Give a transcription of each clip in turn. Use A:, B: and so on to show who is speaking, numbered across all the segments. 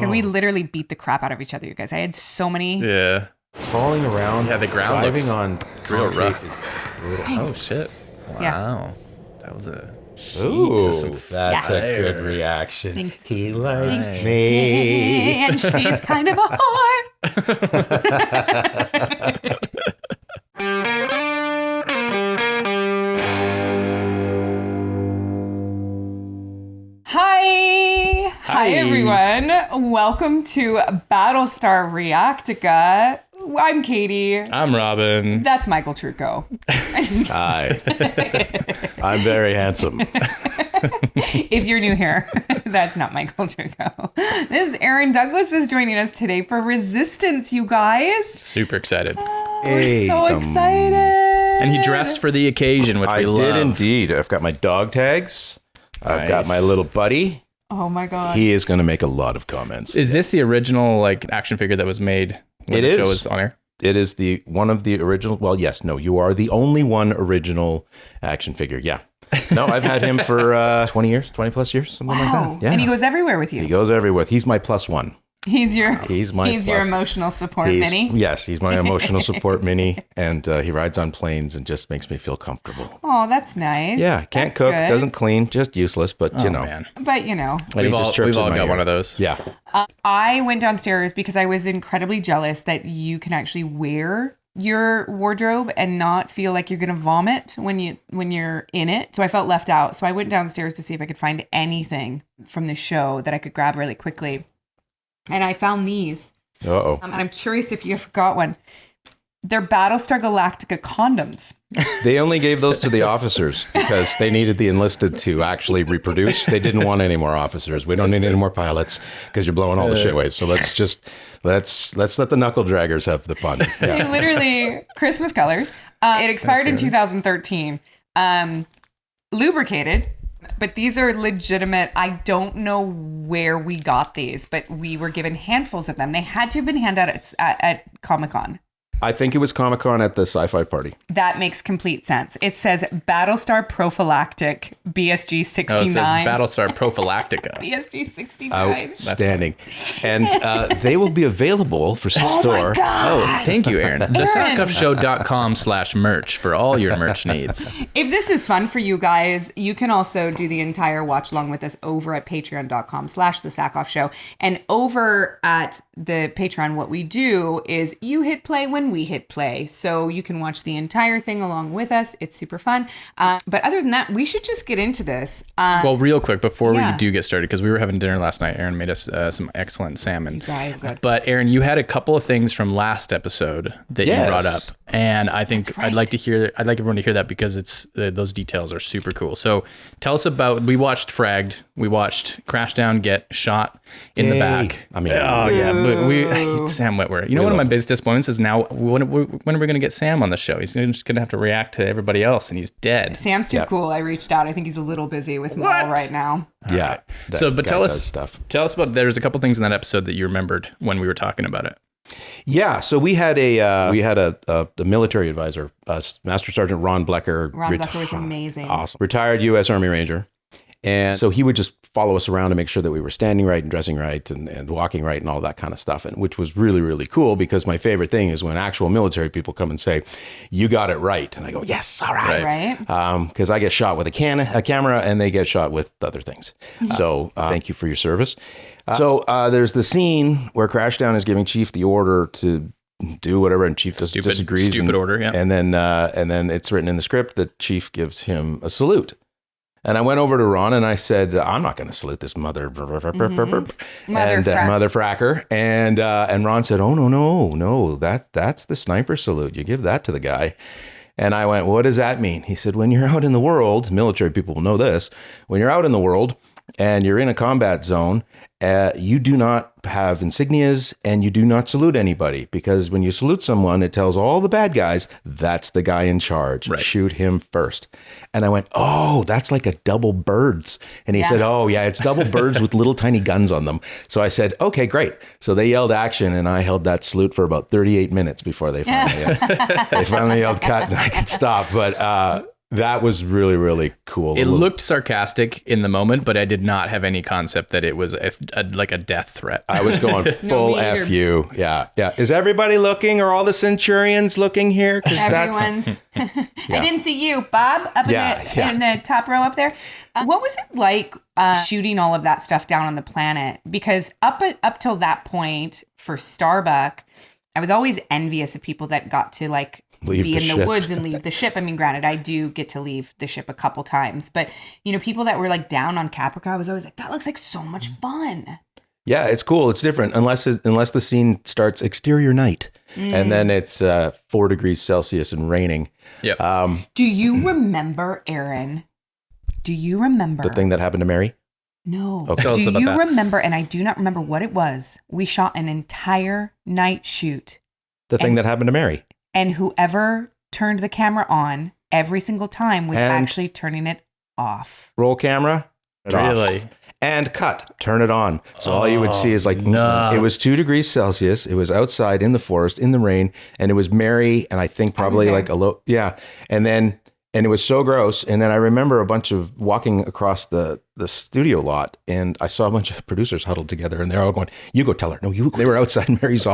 A: And we literally beat the crap out of each other, you guys. I had so many.
B: Yeah.
C: Falling around.
B: Yeah, the ground
C: driving
B: looks
C: on
B: real
C: concrete
B: rough.
C: is brutal.
B: Oh, shit. Wow.
A: Yeah.
B: That was a heat
C: Ooh,
B: to some
C: that's
B: fire.
C: a good reaction.
A: Thanks.
C: He likes
B: Nice.
C: me.
A: And she's kind of a whore. Hi everyone. Welcome to Battlestar React-ica. I'm Katie.
B: I'm Robin.
A: That's Michael Trucco.
C: Hi. I'm very handsome.
A: If you're new here, that's not Michael Trucco. This is Aaron Douglas is joining us today for Resistance, you guys.
B: Super excited.
A: We're so excited.
B: And he dressed for the occasion, which
C: I
B: we love.
C: did indeed. I've got my dog tags. I've got
B: Nice.
C: my little buddy.
A: Oh my God.
C: He is going to make a lot of comments.
B: Is this the original action figure that was made when the show was on air?
C: It is one of the original. Well, yes, no, you are the only one original action figure. Yeah. No, I've had him for 20 years, 20 plus years, something like that. Yeah.
A: And he goes everywhere with you.
C: He goes everywhere. He's my plus one.
A: He's your
C: plus.
A: emotional support mini.
C: Yes, he's my emotional support mini, and he rides on planes and just makes me feel comfortable.
A: Oh, that's nice.
C: Yeah, can't
A: That's
C: cook,
A: good.
C: doesn't clean, just useless, but you know.
B: Man.
A: But you know.
C: And he
B: We've
C: just
B: all
C: chirps in my
B: got
C: ear.
B: one of those.
C: Yeah.
A: I went downstairs because I was incredibly jealous that you can actually wear your wardrobe and not feel like you're going to vomit when you're in it. So I felt left out. So I went downstairs to see if I could find anything from the show that I could grab really quickly. And I found these.
C: Uh-oh.
A: And I'm curious if you ever got one. They're Battlestar Galactica condoms.
C: They only gave those to the officers because they needed the enlisted to actually reproduce. They didn't want any more officers. We don't need any more pilots because you're blowing all the shitways. So let's let the knuckle draggers have the fun.
A: They
C: Yeah.
A: literally Christmas colors. It expired in 2013. Lubricated. But these are legitimate. I don't know where we got these, but we were given handfuls of them. They had to have been handed out at Comic-Con.
C: I think it was Comic-Con at the sci-fi party.
A: That makes complete sense. It says Battlestar Prophylactic BSG 69.
B: Oh, it says Battlestar Prophylactica.
A: BSG 69.
C: Outstanding. And they will be available for store.
B: Oh, thank you, Aaron. TheSackhoffShow.com/merch for all your merch needs.
A: If this is fun for you guys, you can also do the entire watch along with us over at patreon.com/theSackhoffShow. And over at the Patreon, what we do is you hit play when we hit play. So you can watch the entire thing along with us. It's super fun. But other than that, we should just get into this.
B: Well, real quick, before
A: Yeah.
B: we do get started, because we were having dinner last night, Aaron made us some excellent salmon.
A: You guys.
B: But Aaron, you had a couple of things from last episode that
C: Yes.
B: you brought up, and I think I'd like everyone to hear that because it's those details are super cool. So tell us about. We watched Fragged. We watched Crashdown get shot in the
C: Yay.
B: back.
C: I mean,
B: oh yeah, but Sam Witwer. You know, one of my biggest disappointments is now when are we going to get Sam on the show? He's just going to have to react to everybody else, and he's dead.
A: Sam's too
C: Yeah.
A: cool. I reached out. I think he's a little busy with Maul right now.
C: yeah. that
B: So, but
C: guy
B: tell
C: does
B: us
C: stuff.
B: about. There's a couple things in that episode that you remembered when we were talking about it.
C: Yeah, so we had a military advisor, Master Sergeant Ron Blecker.
A: Ron Blecker was amazing.
C: Awesome. Retired U.S. Army Ranger. And so he would just follow us around to make sure that we were standing right and dressing right and walking right and all that kind of stuff, and which was really, really cool because my favorite thing is when actual military people come and say, "You got it right," and I go, "Yes, all right."
A: Right.
C: Because I get shot with a camera and they get shot with other things. So thank you for your service. So there's the scene where Crashdown is giving Chief the order to do whatever, and Chief disagrees.
B: Stupid order, yeah.
C: And then it's written in the script that Chief gives him a salute. And I went over to Ron and I said, "I'm not going to salute this mother fracker." And Ron said, "Oh no, that's the sniper salute. You give that to the guy." And I went, "What does that mean?" He said, "When you're out in the world, military people will know this. When you're out in the world and you're in a combat zone, you do not have insignias and you do not salute anybody, because when you salute someone, it tells all the bad guys that's the guy in charge.
B: Right.
C: Shoot him first." And I went, "Oh, that's like a double birds." And he said, "Oh yeah, it's double birds with little tiny guns on them." So I said, "Okay, great." So they yelled action, and I held that salute for about 38 minutes before they finally yelled cut, and I could stop. But That was really, really cool.
B: It looked sarcastic in the moment, but I did not have any concept that it was like a death threat.
C: I was going full
A: me either.
C: F you. Yeah. Is everybody looking? Are all the centurions looking here?
A: Everyone's. I didn't see you, Bob, up in the top row up there. What was it like shooting all of that stuff down on the planet? Because up till that point for Starbuck, I was always envious of people that got to like be in the woods and leave the ship. I mean, granted, I do get to leave the ship a couple times, but you know, people that were like down on Caprica, I was always like, that looks like so much fun.
C: Yeah, it's cool. It's different unless the scene starts exterior night and then it's 4 degrees Celsius and raining.
B: Yeah.
A: Do you remember, Aaron? Do you remember
C: The thing that happened to Mary?
A: No.
C: Okay.
B: Tell us
A: Do
B: about
A: you
B: that.
A: remember? And I do not remember what it was. We shot an entire night shoot.
C: The thing that happened to Mary.
A: And whoever turned the camera on every single time was
C: And-
A: actually turning it off.
C: Roll camera. Turn it off.
B: Really?
C: And cut. Turn it on. So all you would see is like,
B: no.
C: It was 2 degrees Celsius. It was outside in the forest, in the rain. And it was Mary. And I think probably
A: there.
C: like and it was so gross. And then I remember a bunch of walking across the studio lot, and I saw a bunch of producers huddled together, and they're all going, "You go tell her." No, you. They were outside Mary's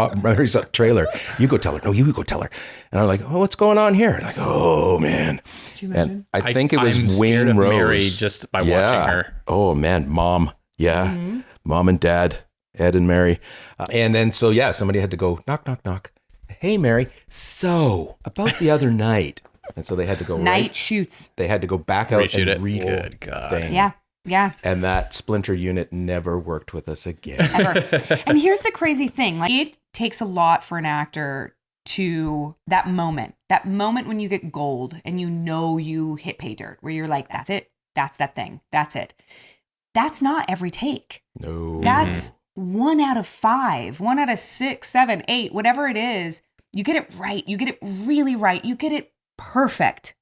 C: trailer. You go tell her. No, you go tell her. And I'm like, "Oh, what's going on here?" And I go, "Oh man."
A: Could you imagine?
C: And I think it was
B: I'm
C: Wayne
B: scared of
C: Rose.
B: Mary just by watching her.
C: Oh man, mom. Yeah, mom and dad, Ed and Mary, and then somebody had to go knock, knock, knock. Hey, Mary. So about the other night. And so they had to go
A: Night shoots.
C: They had to go back out
B: Reshoot
C: and
B: it.
C: re
B: Good God.
C: thing.
A: Yeah.
C: And that splinter unit never worked with us again.
A: Ever. And here's the crazy thing. Like, it takes a lot for an actor to that moment when you get gold and you know you hit pay dirt, where you're like, that's it. That's that thing. That's it. That's not every take.
C: No.
A: That's 1 out of 5, 1 out of 6, 7, 8, whatever it is. You get it right. You get it really right. You get it perfect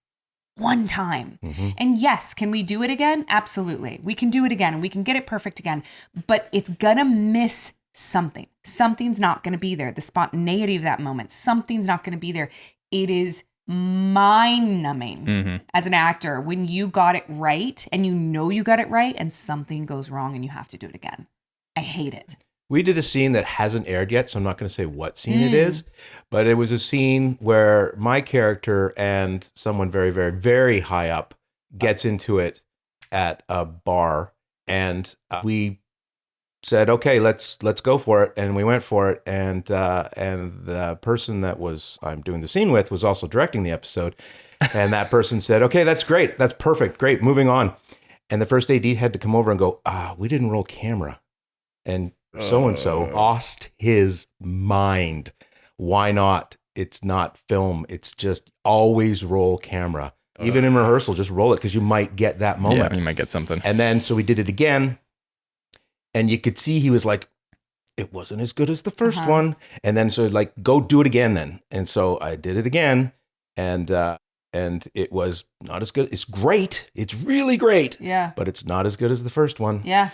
A: one time. And yes, can we do it again? Absolutely. We can do it again and we can get it perfect again, but it's gonna miss something. Something's not gonna be there. The spontaneity of that moment, something's not gonna be there. It is mind-numbing as an actor when you got it right and you know you got it right and something goes wrong and you have to do it again. I hate it.
C: We did a scene that hasn't aired yet, so I'm not going to say what scene it is, but it was a scene where my character and someone very, very, very high up gets into it at a bar, and we said, "Okay, let's go for it," and we went for it, and the person that I'm doing the scene with was also directing the episode, and that person said, "Okay, that's great, that's perfect, great, moving on," and the first AD had to come over and go, "We didn't roll camera," and so-and-so lost his mind. Why not? It's not film. It's just always roll camera. Even in rehearsal, just roll it because you might get that moment.
B: Yeah, you might get something.
C: And then, so we did it again. And you could see he was like, it wasn't as good as the first one. And then, so like, go do it again then. And so I did it again. And it was not as good. It's great. It's really great.
A: Yeah.
C: But it's not as good as the first one.
A: Yeah.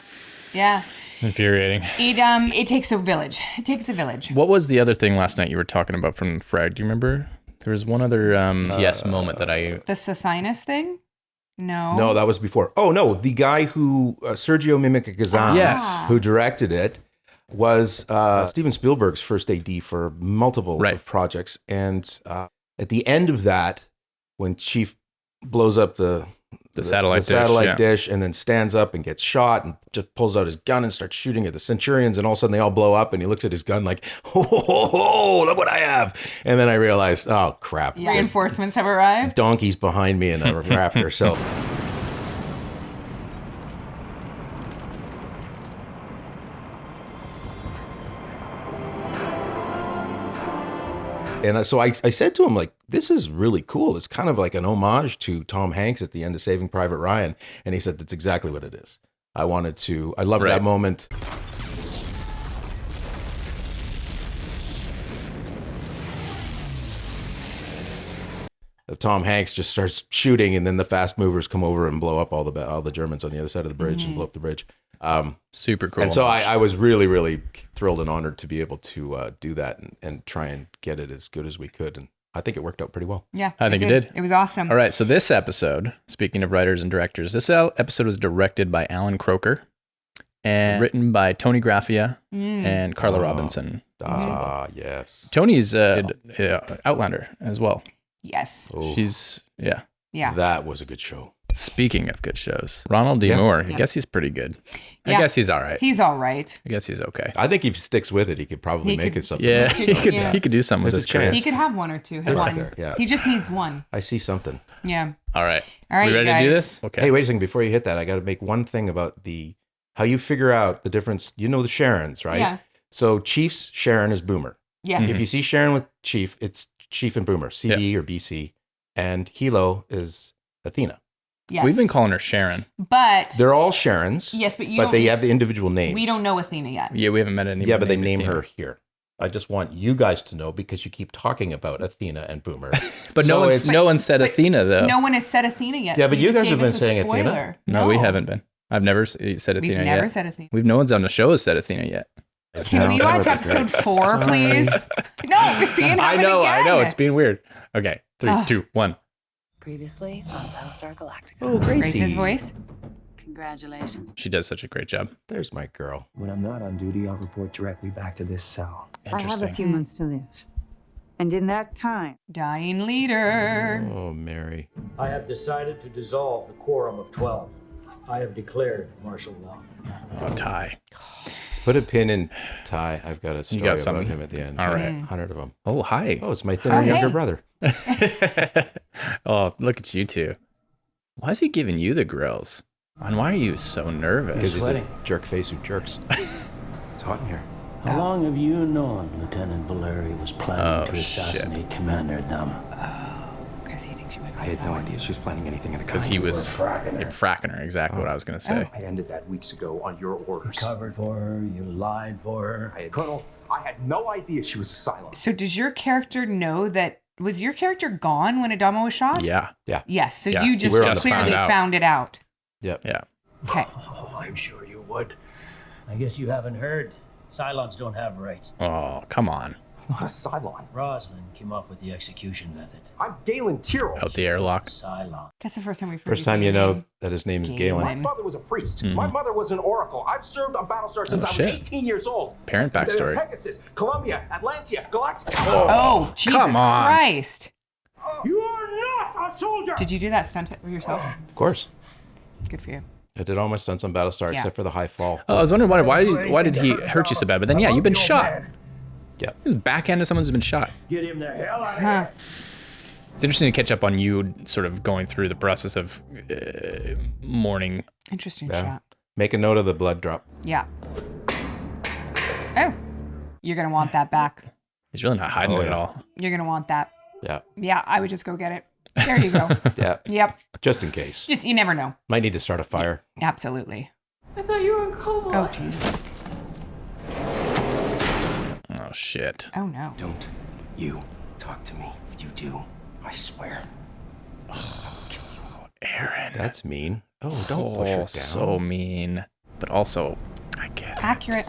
B: Infuriating.
A: It takes a village. It takes a village.
B: What was the other thing last night you were talking about from Frag? Do you remember? There was one other TS moment that I...
A: The Sosinus thing? No.
C: No, that was before. Oh, no. The guy who, Sergio Mimicagazan,
B: Yes.
C: who directed it, was Steven Spielberg's first AD for multiple of projects. And at the end of that, when Chief blows up the satellite dish and then stands up and gets shot and just pulls out his gun and starts shooting at the Centurions, and all of a sudden they all blow up and he looks at his gun like, oh, look what I have. And then I realized, oh crap.
A: Reinforcements have arrived.
C: Donkeys behind me and a raptor. So and so I said to him, like, this is really cool. It's kind of like an homage to Tom Hanks at the end of Saving Private Ryan. And he said, that's exactly what it is. I loved that moment. Tom Hanks just starts shooting, and then the fast movers come over and blow up all the Germans on the other side of the bridge and blow up the bridge.
B: Super cool.
C: And so I was really, really thrilled and honored to be able to do that and try and get it as good as we could. And I think it worked out pretty well.
A: Yeah.
B: I think it did.
A: It was awesome.
B: All right, so this episode, speaking of writers and directors, this episode was directed by Allan Kroeker and written by Toni Graphia and Carla Robinson.
C: Yes.
B: Tony's did Outlander as well.
A: Yes.
C: Oh,
B: She's, yeah.
C: that was a good show.
B: Speaking of good shows, Ronald D. Moore, I guess he's pretty good. I guess he's all right.
A: He's all right.
B: I guess he's okay.
C: I think if he sticks with it, he could probably make it something.
B: Yeah,
C: else.
B: he could do something with
C: There's
B: his
C: a chance.
B: career.
A: He could have one or two.
C: Right there, yeah.
A: He just needs one.
C: I see something.
A: Yeah.
B: All right.
A: All right,
B: we ready
A: you
B: to do
A: guys.
B: this? Okay.
C: Hey, wait a second. Before you hit that, I got to make one thing about how you figure out the difference. You know the Sharons, right?
A: Yeah.
C: So Chief's Sharon is Boomer.
A: Yes.
C: If you see Sharon with Chief, it's Chief and Boomer, CB or BC. And Hilo is Athena.
A: Yes.
B: We've been calling her Sharon.
A: But
C: They're all Sharons.
A: yes, but
C: they have the individual names.
A: We don't know Athena yet.
B: Yeah, we haven't met anybody.
C: Yeah, but they
B: named
C: name
B: Athena.
C: her here. I just want you guys to know because you keep talking about Athena and Boomer.
B: But
C: So
B: no one said
A: but
B: Athena, though.
A: No one has said Athena yet.
C: Yeah,
A: so
C: but you
A: just
C: guys have
A: gave
C: been
A: us a
C: saying Athena.
A: spoiler.
B: No, we haven't been. I've never said Athena
A: We've
B: yet.
A: never said Athena.
B: No one's on the show has said Athena yet.
A: Can we watch episode 4, please? No, it's Ian.
B: I know. It's being weird. Okay, 3, 2, 1.
D: Previously on Battlestar Galactica.
C: Oh, Gracie.
A: Grace's voice.
D: Congratulations.
B: She does such a great job.
C: There's my girl.
E: When I'm not on duty, I'll report directly back to this cell.
F: I have a
B: Interesting.
F: few months to live. And in that time,
A: Dying leader.
C: Oh, Mary.
G: I have decided to dissolve the Quorum of 12. I have declared martial law.
B: Oh, Ty.
C: Put a pin in Ty. I've got a story
B: got
C: about
B: something?
C: him at the end.
B: All right.
C: 100 of them.
B: Oh, hi.
C: Oh, it's my thinner younger
A: hey.
C: brother.
B: Oh, look at you two. Why is he giving you the grills? And why are you so nervous?
C: Because he's a
G: Sweating.
C: jerk face who jerks. It's hot in here.
G: How long have you known Lieutenant Valeri was planning
B: Oh,
G: to assassinate Commander Adama?
A: Because he thinks you might
E: I had no idea she was planning anything of the kind.
B: Because he was
G: fracking her.
B: fracking her, exactly what I was going to say.
E: I ended that weeks ago on your orders.
G: Covered for her, you lied for her.
E: Colonel, I had no idea she was a Cylon.
A: So does your character know that? Was your character gone when Adama was shot?
B: Yeah.
A: Yes. So
B: Yeah,
A: you just
C: we're on the
A: clearly found it out.
C: Yep.
B: Yeah.
A: Okay.
G: Oh, I'm sure you would. I guess you haven't heard. Cylons don't have rights.
B: Oh, come on.
E: Not a Cylon.
G: Roslin came up with the execution method.
E: I'm Galen Tyrol.
B: Out the airlock.
G: Cylon.
A: That's the first time we've heard
C: First
A: you
C: time
A: say
C: you
A: your
C: know
A: name.
C: that his name's
A: Galen.
C: Galen.
E: My father was a priest. My mother was an oracle. I've served on Battlestar since I was
B: shit.
E: 18 years old.
B: Parent backstory.
E: Pegasus, Columbia, Atlantia, Galactica.
A: Oh, Jesus
B: come on.
A: Christ.
E: You are not a soldier!
A: Did you do that stunt yourself?
C: Of course.
A: Good for you.
C: I did all my stunts on Battlestar except for the high fall.
B: Oh, I was wondering why did he hurt you so bad? But then, yeah, you've been shot.
C: Yeah.
B: His backhand to someone who's been shot.
G: Get him the hell out of
A: Huh.
G: here.
B: It's interesting to catch up on you sort of going through the process of mourning.
A: Interesting
C: Yeah.
A: shot.
C: Make a note of the blood drop.
A: Yeah. Oh, you're going to want that back.
B: He's really not hiding
C: Oh,
B: it at
C: yeah.
B: all.
A: You're going to want that.
C: Yeah.
A: Yeah, I would just go get it. There you go.
C: Yeah.
A: Yep.
C: Just in case.
A: Just, you never know.
C: Might need to start a fire.
A: Absolutely.
D: I thought you were in coma.
A: Oh, Jesus.
B: Oh, shit.
A: Oh, no.
E: Don't you talk to me. If you do, I swear.
B: Aaron.
C: That's mean. Oh, don't push her down.
B: So mean. But also, I get it.
A: Accurate.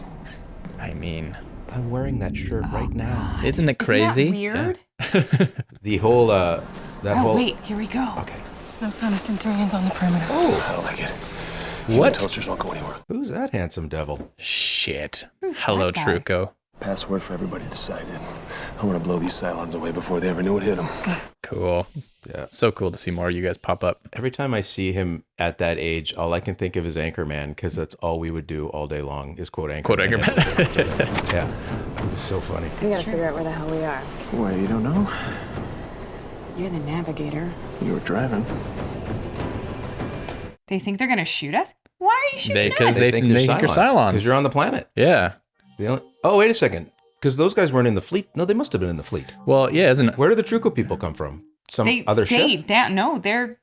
B: I mean,
C: I'm wearing that shirt right now.
B: isn't it crazy?
A: Isn't that weird?
C: The whole, that
A: Oh,
C: whole.
A: wait. Here we go.
C: Okay.
D: No sign of Centurions on the perimeter.
H: I don't like it.
B: What?
H: Toasters won't go anywhere.
C: Who's that handsome devil?
B: Shit.
A: Who's
B: Hello,
A: that guy?
B: Truco.
H: Password for everybody to sign in. I want to blow these Cylons away before they ever knew it hit them.
B: Cool.
C: Yeah.
B: So cool to see more of you guys pop up.
C: Every time I see him at that age, all I can think of is Anchorman because that's all we would do all day long is quote Anchorman.
B: Quote Anchorman.
C: Yeah. It was so funny.
F: we gotta figure out where the hell we are.
H: Why, you don't know?
F: You're the navigator.
H: You were driving.
A: They think they're going to shoot us? Why are you shooting
B: Because
A: us?
B: they think you're Cylons.
C: Because you're on the planet.
B: Yeah.
C: Oh, wait a second. Because those guys weren't in the fleet. No, they must have been in the fleet.
B: Well, yeah, isn't it?
C: Where did the Truco people come from? Some
A: They
C: other
A: stayed
C: ship?
A: down. No, they're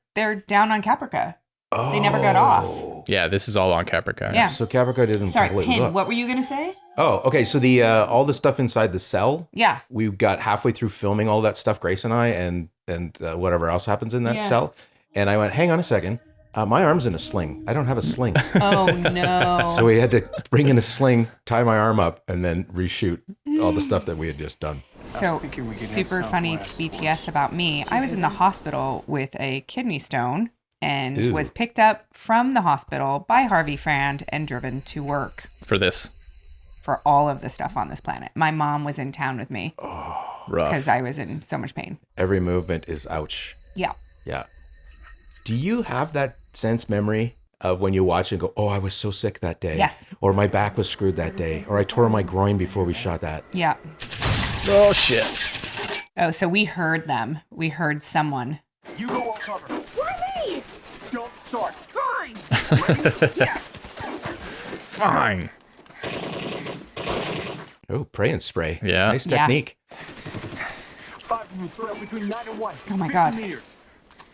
A: down on Caprica.
C: Oh.
A: They never got off.
B: Yeah, this is all on Caprica.
A: Yeah.
C: So Caprica didn't
A: Sorry,
C: blow it
A: Pin,
C: up.
A: what were you going to say?
C: Oh, okay. So the all the stuff inside the cell,
A: Yeah.
C: we got halfway through filming all that stuff, Grace and I, and whatever else happens in that
A: Yeah.
C: cell. And I went, hang on a second. My arm's in a sling. I don't have a sling.
A: Oh, no.
C: So we had to bring in a sling, tie my arm up, and then reshoot all the stuff that we had just done.
A: So, super funny BTS about me. I was in the hospital with a kidney stone and was picked up from the hospital by Harvey Frand and driven to work.
B: For this.
A: For all of the stuff on this planet. My mom was in town with me.
C: Oh,
B: rough.
A: Because I was in so much pain.
C: Every movement is ouch.
A: Yeah.
C: Yeah. Do you have that sense memory of when you watch and go, oh, I was so sick that day?
A: Yes.
C: Or my back was screwed that day. Or I tore my groin before we shot that.
A: Yeah.
B: Oh, shit.
A: Oh, so we heard them. We heard someone.
E: You go on cover.
F: Why me?
E: Don't start.
F: Fine.
E: Yeah.
B: Fine.
C: Oh, pray and spray.
B: Yeah.
C: Nice technique.
E: 5 minutes right between 9 and 1.
A: Oh my
E: 50
A: God.
E: meters.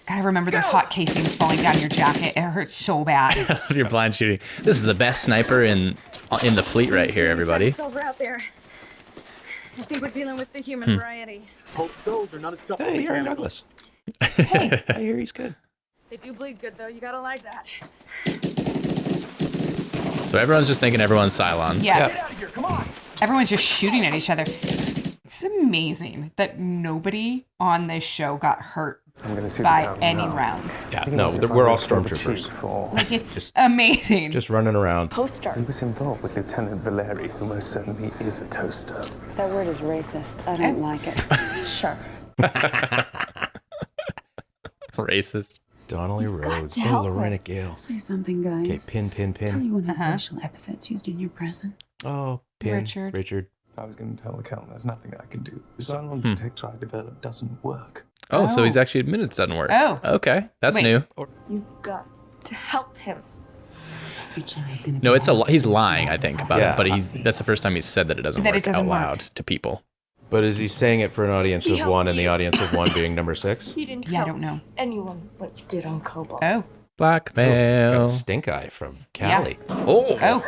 A: Gotta remember those hot casings falling down your jacket. It hurts so bad.
B: You're blind shooting. This is the best sniper in the fleet right here, everybody.
I: Over out there. I think we're dealing with the human variety.
E: Hope those are not as tough as
C: Hey,
E: the
C: Aaron
E: cannibals.
C: Douglas. Hey, I hear he's good.
I: They do bleed good though. You gotta like that.
B: So everyone's just thinking everyone's Cylons.
A: Yes.
E: Get out of here, come on.
A: Everyone's just shooting at each other. It's amazing that nobody on this show got hurt by any rounds.
C: Yeah, no, we're all stormtroopers.
A: Like, it's amazing.
C: Just running around.
I: Poster.
H: He was involved with Lieutenant Valeri, who most certainly is a toaster.
D: That word is racist. I don't like it.
I: Sure.
B: Racist.
C: Donnelly Rhodes.
I: to
C: Oh,
I: help
C: Lorena
I: her.
C: Gale.
D: Say something, guys.
C: Okay, pin.
D: Tell you one of the racial epithets used in your present.
C: Oh, pin.
A: Richard.
H: I was going to tell the Count there's nothing I can do. The Cylon detector I developed doesn't work.
B: Oh, so
A: Oh.
B: he's actually admitted it doesn't work.
A: Oh.
B: Okay. That's
A: Wait.
B: new.
I: You've got to help him.
B: No, he's lying, I think, about
C: Yeah.
B: it. But that's the first time he's said that it doesn't
A: That it
B: work
A: doesn't
B: out
A: work.
B: loud to people.
C: But is he saying it for an audience
I: He
C: of one
I: helped
C: and the
I: you.
C: audience of one being number 6?
I: He didn't
A: Yeah, I
I: tell
A: don't know.
I: anyone what you did on Cobalt.
A: Oh.
C: Got
B: Blackmail.
C: a stink eye from Callie.
B: Oh.
A: Oh.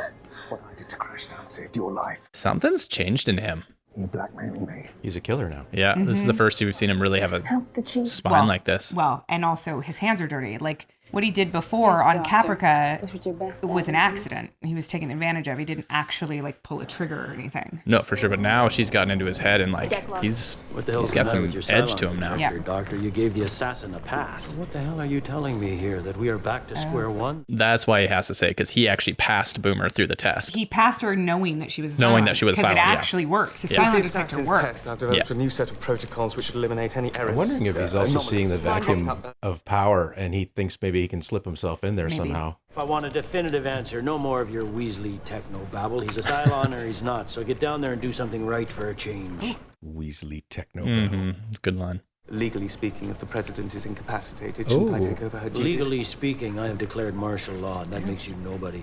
H: What I did to Crashdown saved your life.
B: Something's changed in him.
H: You blackmailing me.
C: He's a killer now.
B: Yeah, this is the first we've seen him really have a
I: Help the chief.
B: spine like this.
A: Well, and also his hands are dirty. Like, what he did before
D: Yes,
A: on
D: doctor.
A: Caprica
D: That's what your best
A: was an
D: at, isn't it?
A: accident. He was taken advantage of. He didn't actually, like, pull a trigger or anything.
B: No, for sure. But now she's gotten into his head and like he's
G: What the hell's
B: got
G: the matter
B: some
G: with your
B: edge
G: Cylon
B: to him now.
A: Yeah.
G: detector, Doctor, you gave the assassin a pass. What the hell are you telling me here? That we are back to square one?
B: That's why he has to say because he actually passed Boomer through the test.
A: He passed her knowing that she was a
B: Knowing
A: Cylon,
B: that she was a
A: because
B: Cylon,
A: it
B: yeah.
A: actually works. The
B: Yeah.
A: silent
H: The
A: detector
H: assassin's
A: works.
H: test, I've developed
B: Yeah.
H: a new set of protocols which should eliminate any errors.
C: I'm wondering if he's also seeing the
H: anomalies.
C: vacuum of power and he thinks maybe he can slip himself in there
A: Maybe.
C: somehow.
G: If I want a definitive answer, no more of your Weasley techno babble. He's a Cylon or he's not. So get down there and do something right for a change.
C: Weasley techno.
B: Mm-hmm. It's a good line.
H: Legally speaking, if the president is incapacitated, shouldn't I take over her duties?
G: Legally speaking, I have declared martial law, and that makes you nobody.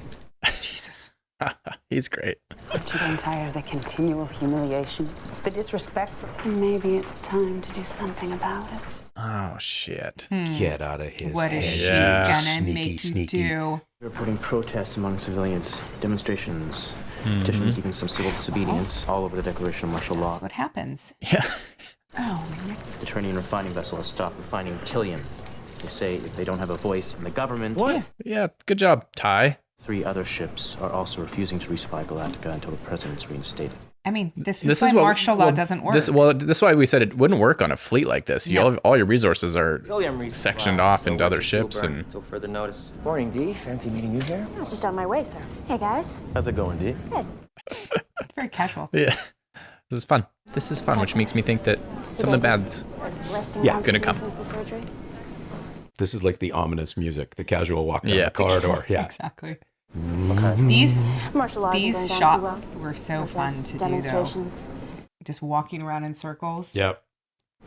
A: Jesus.
B: He's great.
D: Aren't you getting tired of the continual humiliation? The disrespect? Maybe it's time to do something about it.
B: Oh shit.
C: Get out of his
A: What is
C: head.
A: she
B: Yeah.
A: gonna
C: Sneaky,
A: make you
C: sneaky.
A: do?
J: Reporting protests among civilians, demonstrations, petitions, even some civil disobedience, all over the declaration of martial law.
A: That's what happens.
B: Yeah.
A: Oh,
J: The training and refining vessel has stopped refining Tillium. They say if they don't have a voice in the government,
B: What? Yeah. Good job, Ty.
J: 3 other ships are also refusing to resupply Galactica until the president's reinstated.
A: I mean, this is why martial law doesn't work.
B: This is why we said it wouldn't work on a fleet like this. All your resources are sectioned off into other ships, and
J: Until further notice.
E: Morning, Dee. Fancy meeting you here?
I: I was just on my way, sir. Hey, guys.
E: How's it going, Dee?
A: It's very casual.
B: yeah, this is fun. This is fun, which makes me think that something bad's
I: Resting
C: Yeah,
B: gonna come.
I: since the surgery.
C: This is like the ominous music, the casual walk down
B: Yeah.
C: the corridor. Yeah.
A: Exactly. These
I: Martial law
A: these
I: isn't going down
A: shots
I: too well.
A: were so fun
I: Just
A: to do, though.
I: demonstrations.
A: Just walking around in circles.
C: Yep.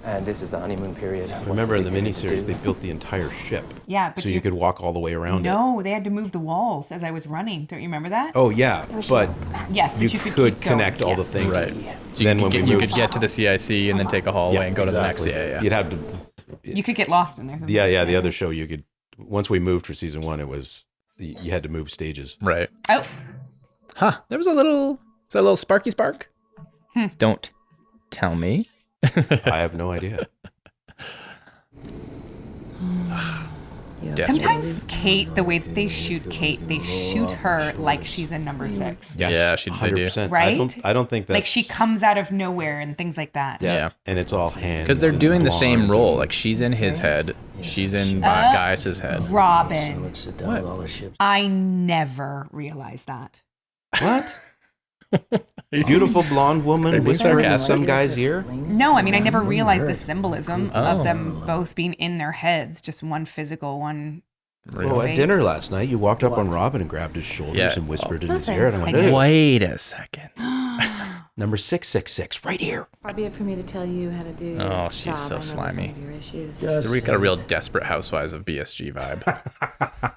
J: And this is the honeymoon period.
C: Remember in the miniseries, they built the entire ship.
A: Yeah, but
C: So you could walk all the way around it.
A: No, they had to move the walls as I was running. Don't you remember that?
C: Oh, yeah. But
A: Yes, but
C: you
A: you could
C: could
A: keep
C: connect
A: going.
C: all the
A: Yes.
C: things.
B: right. So
C: Then
B: you,
C: when
B: could
C: we
B: get, you
C: moved-
B: could get to the CIC and then take a hallway and go to the next. Yeah.
C: You'd have to.
A: You could get lost in there.
C: Yeah. The other show, you could. Once we moved for season 1, it was you had to move stages.
B: Right.
A: Oh,
B: Huh. There was a little. Is that a little sparky spark? Don't tell me.
C: I have no idea.
A: Sometimes Kate, the way that they shoot Kate, they shoot her like she's in number 6.
C: Yes,
B: Yeah, they do.
C: 100%.
A: Right?
C: I don't think that
A: Like she comes out of nowhere and things like that.
B: Yeah.
C: and it's all hands.
B: Because they're
C: and
B: doing the same
C: blonde.
B: role. Like she's in his head, she's in Gaius's head.
A: Robin.
G: All the ships.
A: I never realized that.
C: What? Beautiful blonde woman whispering in some guy's ear.
A: No, I mean, I never realized the symbolism of them both being in their heads, just one physical, one.
C: Well, at dinner last night, you walked up on Robin and grabbed his shoulders and whispered in his ear, and I went,
B: Wait a second.
C: Number 666, right here.
F: Probably up for me to tell you how to do your
B: Oh, she's
F: job.
B: so
F: I know that's
B: slimy.
F: one of your issues.
B: We got a real Desperate Housewives of BSG vibe.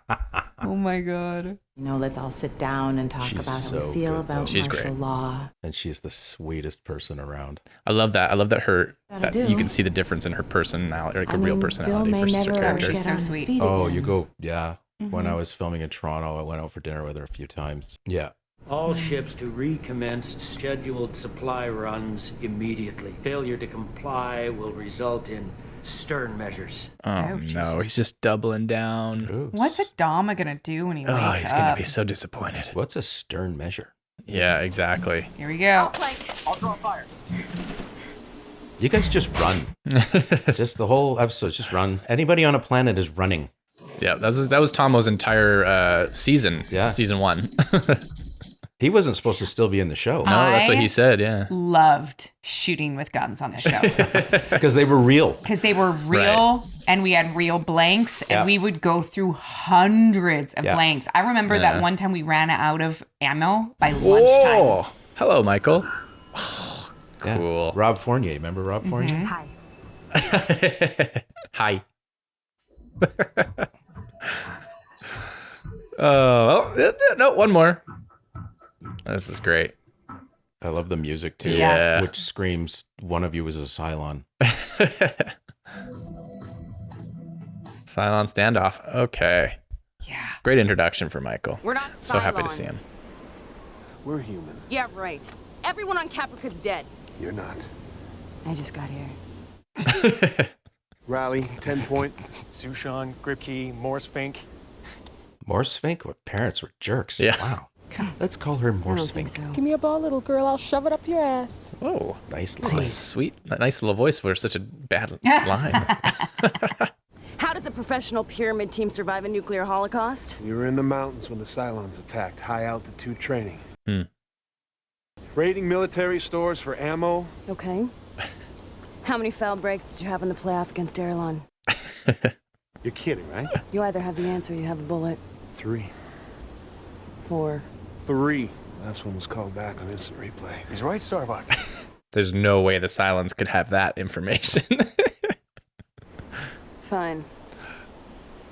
A: Oh my God.
F: You know, let's all sit down and talk
C: She's
F: about how
C: so
F: we feel
C: good,
F: about
C: though.
B: She's
F: martial
B: great.
F: law.
C: And she's the sweetest person around.
B: I love that. I love that
F: Gotta
B: that
F: do.
B: you can see the difference in her personality, like
F: I
B: her real
F: mean,
B: personality
F: Bill may
B: versus her
F: never
B: character.
A: She's so
F: get on his
A: sweet.
F: feet
C: Oh,
F: again.
C: you go, yeah. When I was filming in Toronto, I went out for dinner with her a few times. Yeah.
G: All ships to recommence scheduled supply runs immediately. Failure to comply will result in stern measures.
B: Oh, no, he's just doubling down.
C: Oops.
A: What's Adama gonna do when he
B: Oh,
A: wakes
B: he's
A: up?
B: gonna be so disappointed.
C: What's a stern measure?
B: Yeah, exactly.
A: Here we go.
I: I'll draw fire.
C: You guys just run. Just the whole episode, just run. Anybody on a planet is running.
B: Yeah, that was Tomo's entire season.
C: Yeah.
B: Season 1.
C: He wasn't supposed to still be in the show.
B: No, that's what he said, yeah.
A: Loved shooting with guns on the show
C: Because they were real.
A: because they were real and we had real blanks and
C: Yeah.
A: we would go through hundreds of
C: Yeah.
A: blanks. I remember
B: Yeah.
A: that one time we ran out of ammo by lunchtime.
B: Oh, hello, Michael.
C: Yeah.
B: Cool.
C: Rob Fournier. Remember Rob Fournier?
F: Hi.
B: Hi. No, one more. This is great.
C: I love the music too.
B: Yeah.
C: Which screams, one of you is a Cylon.
B: Cylon standoff. Okay.
A: Yeah.
B: Great introduction for Michael.
I: We're not
B: So happy to see him.
H: We're human.
I: Yeah, right. Everyone on Caprica's dead.
H: You're not.
F: I just got here.
H: Rally, 10 Point, Sushan, Grip Key, Morse Fink.
C: Morse Fink? What parents were jerks.
B: Yeah.
C: Wow. Let's call her
F: I
C: Morse
F: don't think
C: Fink.
F: so.
I: Give me a ball, little girl. I'll shove it up your ass.
B: Oh,
C: Nice
B: that's
C: line.
B: a sweet, nice little voice for such a bad line.
I: How does a professional pyramid team survive a nuclear holocaust?
H: We were in the mountains when the Cylons attacked, high altitude training.
B: Hmm.
H: Raiding military stores for ammo.
I: Okay. How many foul breaks did you have in the playoff against Erlon?
H: You're kidding, right?
I: You either have the answer or you have a bullet.
H: 3.
I: 4.
H: 3. Last one was called back on instant replay. He's right, Starbuck.
B: There's no way the Cylons could have that information.
I: Fine.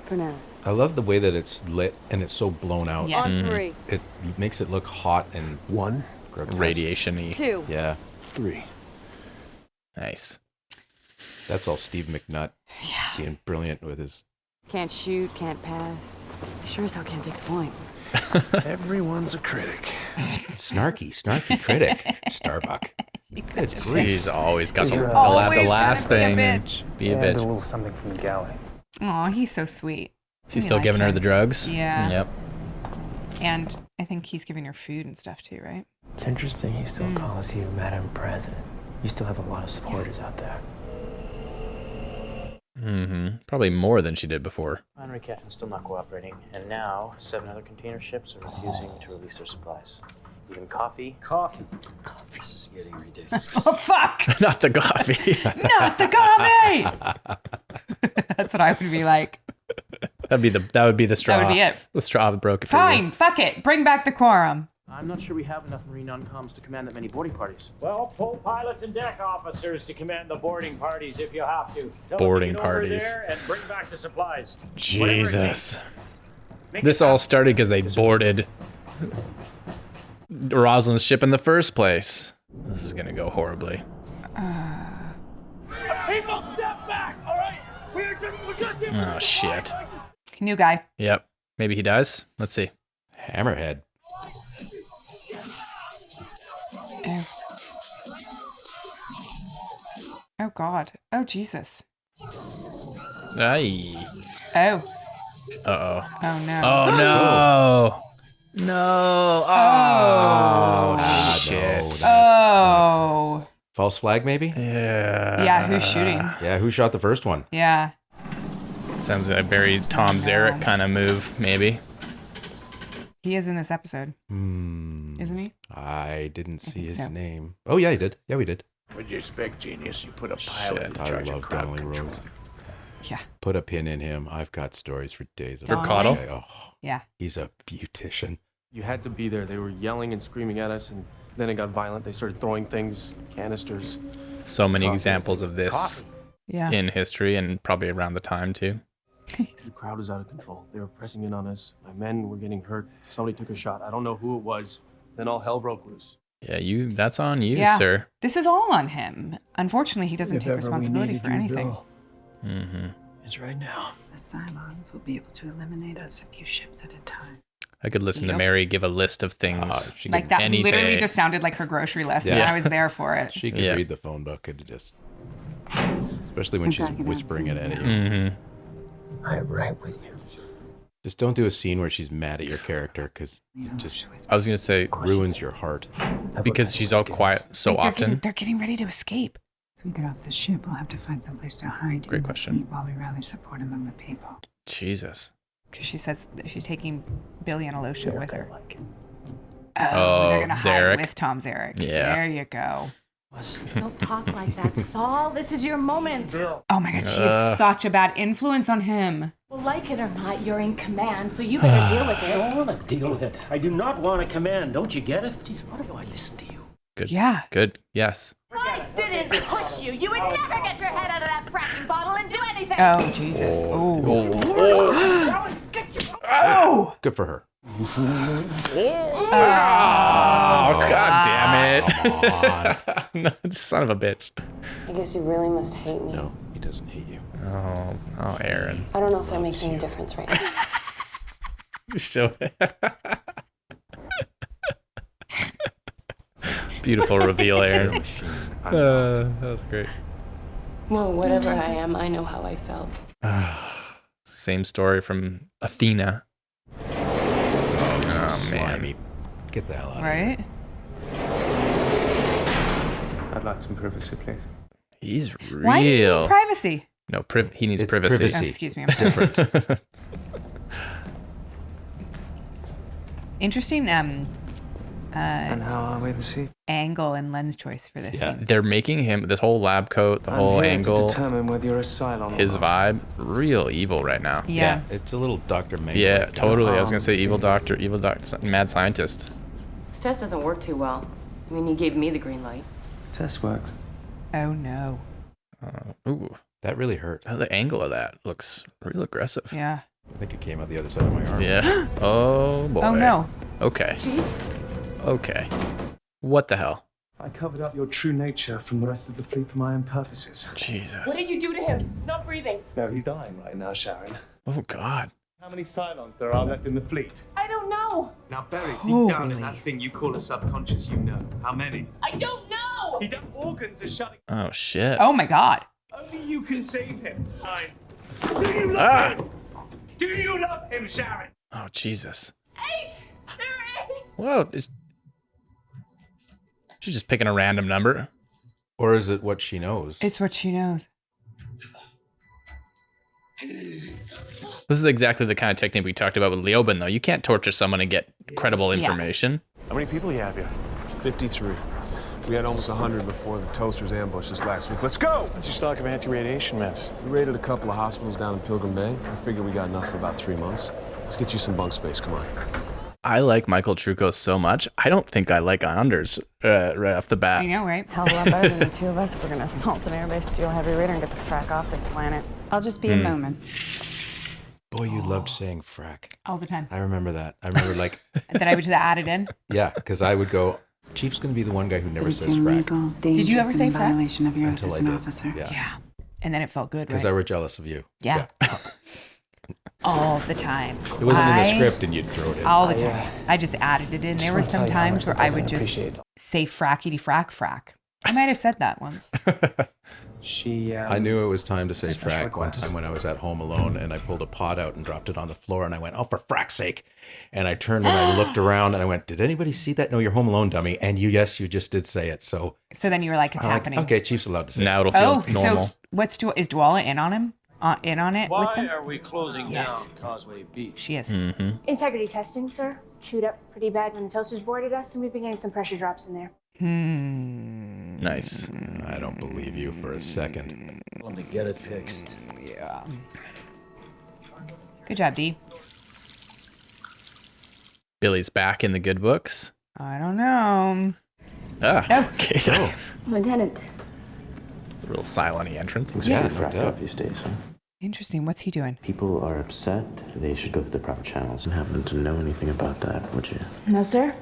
I: For now.
C: I love the way that it's lit and it's so blown out.
A: Yes.
I: On 3.
C: It makes it look hot and
H: 1,
C: grotesque.
B: Radiation-y.
I: 2.
C: Yeah.
H: 3.
B: Nice.
C: That's all Steve McNutt. Being brilliant with his...
I: Can't shoot, can't pass. I sure as hell can't take the point.
H: Everyone's a critic.
C: snarky critic. Starbuck. Good grief.
B: He's always got the
A: Always
B: last
A: gotta be a
B: thing.
A: bitch.
B: Be a
E: And a
B: bitch.
E: little something from the galley.
A: Aw, he's so sweet.
B: She's
A: We
B: still
A: like
B: giving her
A: him.
B: the drugs?
A: Yeah.
B: Yep.
A: And I think he's giving her food and stuff too, right?
E: It's interesting he still calls you Madam President. You still have a lot of supporters out there.
B: Mm-hmm. Probably more than she did before.
J: Primary captain's still not cooperating, and now 7 other container ships are refusing to release their supplies. Even coffee.
G: Coffee. This is getting ridiculous.
A: Oh, fuck!
B: Not the coffee.
A: Not the coffee! That's what I would be like.
B: That would be the straw.
A: That would be it.
B: The straw that broke it for
A: Fine,
B: you.
A: fuck it. Bring back the quorum.
J: I'm not sure we have enough Marine non-coms to command that many boarding parties.
G: Well, pull pilots and deck officers to command the boarding parties if you have to. Tell
B: Boarding
G: them to get over
B: parties.
G: there and bring back the supplies.
B: Jesus.
G: Make
B: This
G: it
B: all
G: happen.
B: started because they boarded Rosalind's ship in the first place. This is gonna go horribly.
G: People, step back! All right, we're just
B: Oh shit.
A: New guy.
B: Yep. Maybe he does. Let's see.
C: Hammerhead.
A: Oh. Oh, God. Oh, Jesus.
B: Aye.
A: Oh.
B: Uh-oh.
A: Oh, no.
B: Oh, no. No. Oh, shit.
A: Oh.
C: False flag, maybe?
A: Yeah, who's shooting?
C: Yeah, who shot the first one?
A: Yeah.
B: Sounds like a very Tom Zarek kind of move, maybe.
A: He is in this episode. Isn't he?
C: I didn't see his
A: so.
C: name. Oh, yeah, he did. Yeah, we did.
K: What'd you expect, genius? You put a pilot in
C: I
K: charge of
C: love
K: crowd
C: Donnelly
K: control.
C: Rose.
A: Yeah.
C: Put a pin in him. I've got stories for days.
B: For Cottle?
C: Oh,
A: yeah.
C: He's a beautician.
L: You had to be there. They were yelling and screaming at us, and then it got violent. They started throwing things, canisters.
B: So many examples of this
A: Yeah.
B: in history and probably around the time, too.
L: The crowd was out of control. They were pressing in on us. My men were getting hurt. Somebody took a shot. I don't know who it was. Then all hell broke loose.
B: Yeah, that's on you,
A: Yeah.
B: sir.
A: This is all on him. Unfortunately, he doesn't take responsibility for anything.
B: Mm-hmm.
K: It's right now.
D: The Cylons will be able to eliminate us a few ships at a time.
B: I could listen to
A: Yep.
B: Mary give a list of things.
A: Like that
B: any
A: literally
B: day.
A: just sounded like her grocery list, and
C: Yeah.
A: I was there for it.
C: She could read the phone book and just... Especially when she's whispering it at you.
B: Mm-hmm.
K: I'm right with you.
C: Just don't do a scene where she's mad at your character, because it just
B: I was going to say...
C: ruins your heart.
B: Because she's all quiet so
A: Like,
B: often.
A: They're getting ready to escape.
D: As we get off the ship, we'll have to find someplace to hide.
B: Great question.
D: While we rally support among the people.
B: Jesus.
A: Because she says that she's taking Billy and Alosha with her.
B: Oh,
A: they're going to hide
B: Zarek.
A: with Tom Zarek.
B: Yeah.
A: There you go.
I: Don't talk like that, Saul. This is your moment.
A: Oh my God, she is such a bad influence on him.
I: Well, like it or not, you're in command, so you better deal with
G: I
I: it.
G: don't want to deal with it. I do not want to command. Don't you get it? Jeez, why do I listen to you?
B: Good.
A: Yeah.
B: Good. Yes.
I: I didn't push you. You would never get your head out of that fracking bottle and do anything.
A: Oh, Jesus. Oh.
I: Oh.
C: Good for her.
B: Oh, God damn it. No, son of a bitch.
M: I guess you really must hate me.
C: No, he doesn't hate you.
B: Oh, Aaron.
M: I don't know if that makes any difference right now.
B: Show Beautiful reveal, Aaron. That was great.
M: Well, whatever I am, I know how I felt.
B: Same story from Athena. Oh,
C: slimy.
B: man.
C: Get the hell out
A: Right?
L: I'd like some privacy, please.
B: He's real.
A: Why do you need privacy?
B: No, he needs
C: It's
B: privacy.
C: privacy.
A: Oh, excuse me, I'm sorry.
C: Different.
A: Interesting
E: And how are we this evening?
A: angle and lens choice for this scene.
B: They're making him, this whole lab coat, the whole
E: I'm here
B: angle,
E: to determine whether you're a Cylon or
B: his
E: not.
B: vibe, real evil right now.
A: Yeah.
C: It's a little Dr. Mengele.
B: Yeah,
C: kind of-
B: totally. I was going to say evil doctor, mad scientist.
M: This test doesn't work too well. I mean, you gave me the green light.
E: Test works.
A: Oh, no.
B: Ooh,
C: That really hurt.
B: the angle of that looks real aggressive.
A: Yeah.
C: I think it came out the other side of my arm.
B: Yeah. Oh, boy.
A: Oh, no.
B: Okay. Okay. What the hell?
E: I covered up your true nature from the rest of the fleet for my own purposes.
B: Jesus.
I: What did you do to him? He's not breathing.
E: No, he's dying right now, Sharon.
B: Oh, God.
E: How many Cylons there are left in the fleet?
I: I don't know.
E: Now, buried deep down in that thing you call a subconscious, you know. How many?
I: I don't know.
E: His organs are shutting.
B: Oh, shit.
A: Oh, my God.
E: Only you can save him. Do you love him? Do you love him, Sharon?
B: Oh, Jesus.
I: 8. There are 8.
B: Whoa. She's just picking a random number.
C: Or is it what she knows?
A: It's what she knows.
B: This is exactly the kind of technique we talked about with Leoben, though. You can't torture someone and get credible information.
L: How many people you have here?
H: 53. We had almost 100 before the toasters ambushed us last week. Let's go!
L: What's your stock of anti-radiation meds?
H: We raided a couple of hospitals down in Pilgrim Bay. I figure we got enough for about 3 months. Let's get you some bunk space, come on.
B: I like Michael Trucco so much. I don't think I like Anders right off the bat.
A: I know, right?
F: Hell of a lot better than the two of us if we're gonna assault an airbase, steal a heavy raider, and get the frack off this planet.
D: I'll just be a moment.
C: Boy, you loved saying frack.
A: All the time.
C: I remember that. I remember like...
A: That I would just add it in.
C: Yeah, because I would go, Chief's going to be the one guy who never
D: But it's
C: says frack.
D: illegal,
A: Did you ever
D: dangerous,
A: say
D: and
A: frack?
D: violation of your oath
C: Until
D: as
C: I
D: an
C: did.
D: officer.
A: Yeah. And then it felt good,
C: Because
A: right?
C: I were jealous of you.
A: Yeah. All the time.
C: It wasn't in the script and you'd throw it in.
A: All the time. I just added it in. There were some times where I would just
E: appreciate it.
A: say frackety frack frack. I might have said that once.
J: She,
C: I knew it was time to say
J: it's a special
C: frack one
J: request.
C: time when I was at home alone, and I pulled a pot out and dropped it on the floor, and I went, "Oh, for frack's sake!" And I turned and I looked around and I went, "Did anybody see that? No, you're home alone, dummy." And you just did say it. So
A: then you were like, it's
C: I'm like,
A: happening.
C: okay, Chief's allowed to say
B: Now
C: it.
B: it'll feel normal.
A: So is Dwala in on him? In on it with them?
G: Why are we closing
A: Yes.
G: down Causeway Beach?
A: She is.
N: Integrity testing, sir. Chewed up pretty bad when the toasters boarded us, and we've been getting some pressure drops in there.
B: Nice.
C: I don't believe you for a second.
K: Let me get it fixed.
A: Yeah. Good job, D.
B: Billy's back in the good books.
A: I don't know.
B: Okay.
N: Lieutenant.
B: It's a real silent-y entrance.
J: Yeah, wrapped up these days, huh?
A: Interesting. What's he doing?
J: People are upset. They should go through the proper channels. And happen to know anything about that, would you?
N: No, sir.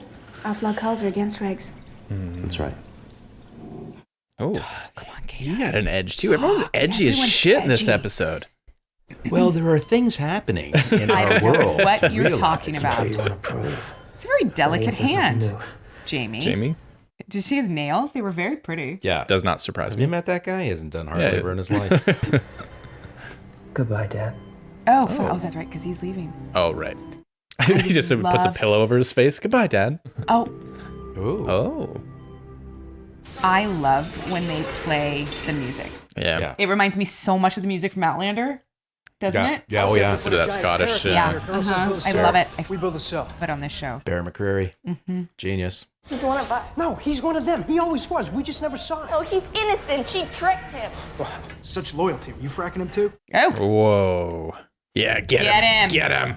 N: Outlaw calls are against regs.
J: That's right.
B: Oh, come on, Kate. You got an edge too. Everyone's edgy as shit in this episode.
C: Well, there are things happening in our world.
A: What
C: to
A: you're
C: realize.
A: talking about. It's a very delicate hand, Jamie.
B: Jamie?
A: Did you see his nails? They were very pretty.
C: Yeah.
B: Does not surprise
C: Have
B: me.
C: you met that guy? He hasn't done hard
B: Yeah,
C: labor in his life.
K: Goodbye, Dad.
A: Oh, that's right, because he's leaving.
B: Oh, right. He just puts a
A: love-
B: pillow over his face. Goodbye, Dad.
A: Oh,
C: Ooh.
B: Oh.
A: I love when they play the music.
B: Yeah.
A: It reminds me so much of the music from Outlander, doesn't it?
C: Yeah, oh yeah.
B: Bit of that Scottish.
A: Yeah. I love it.
L: We build a cell.
A: But on this show.
C: Bear McCreary. Genius.
N: He's one of us.
L: No, he's one of them. He always was. We just never saw it.
N: Oh, he's innocent. She tricked him.
L: Such loyalty. You fracking him too?
A: Oh.
B: Whoa. Yeah, get him. Get him.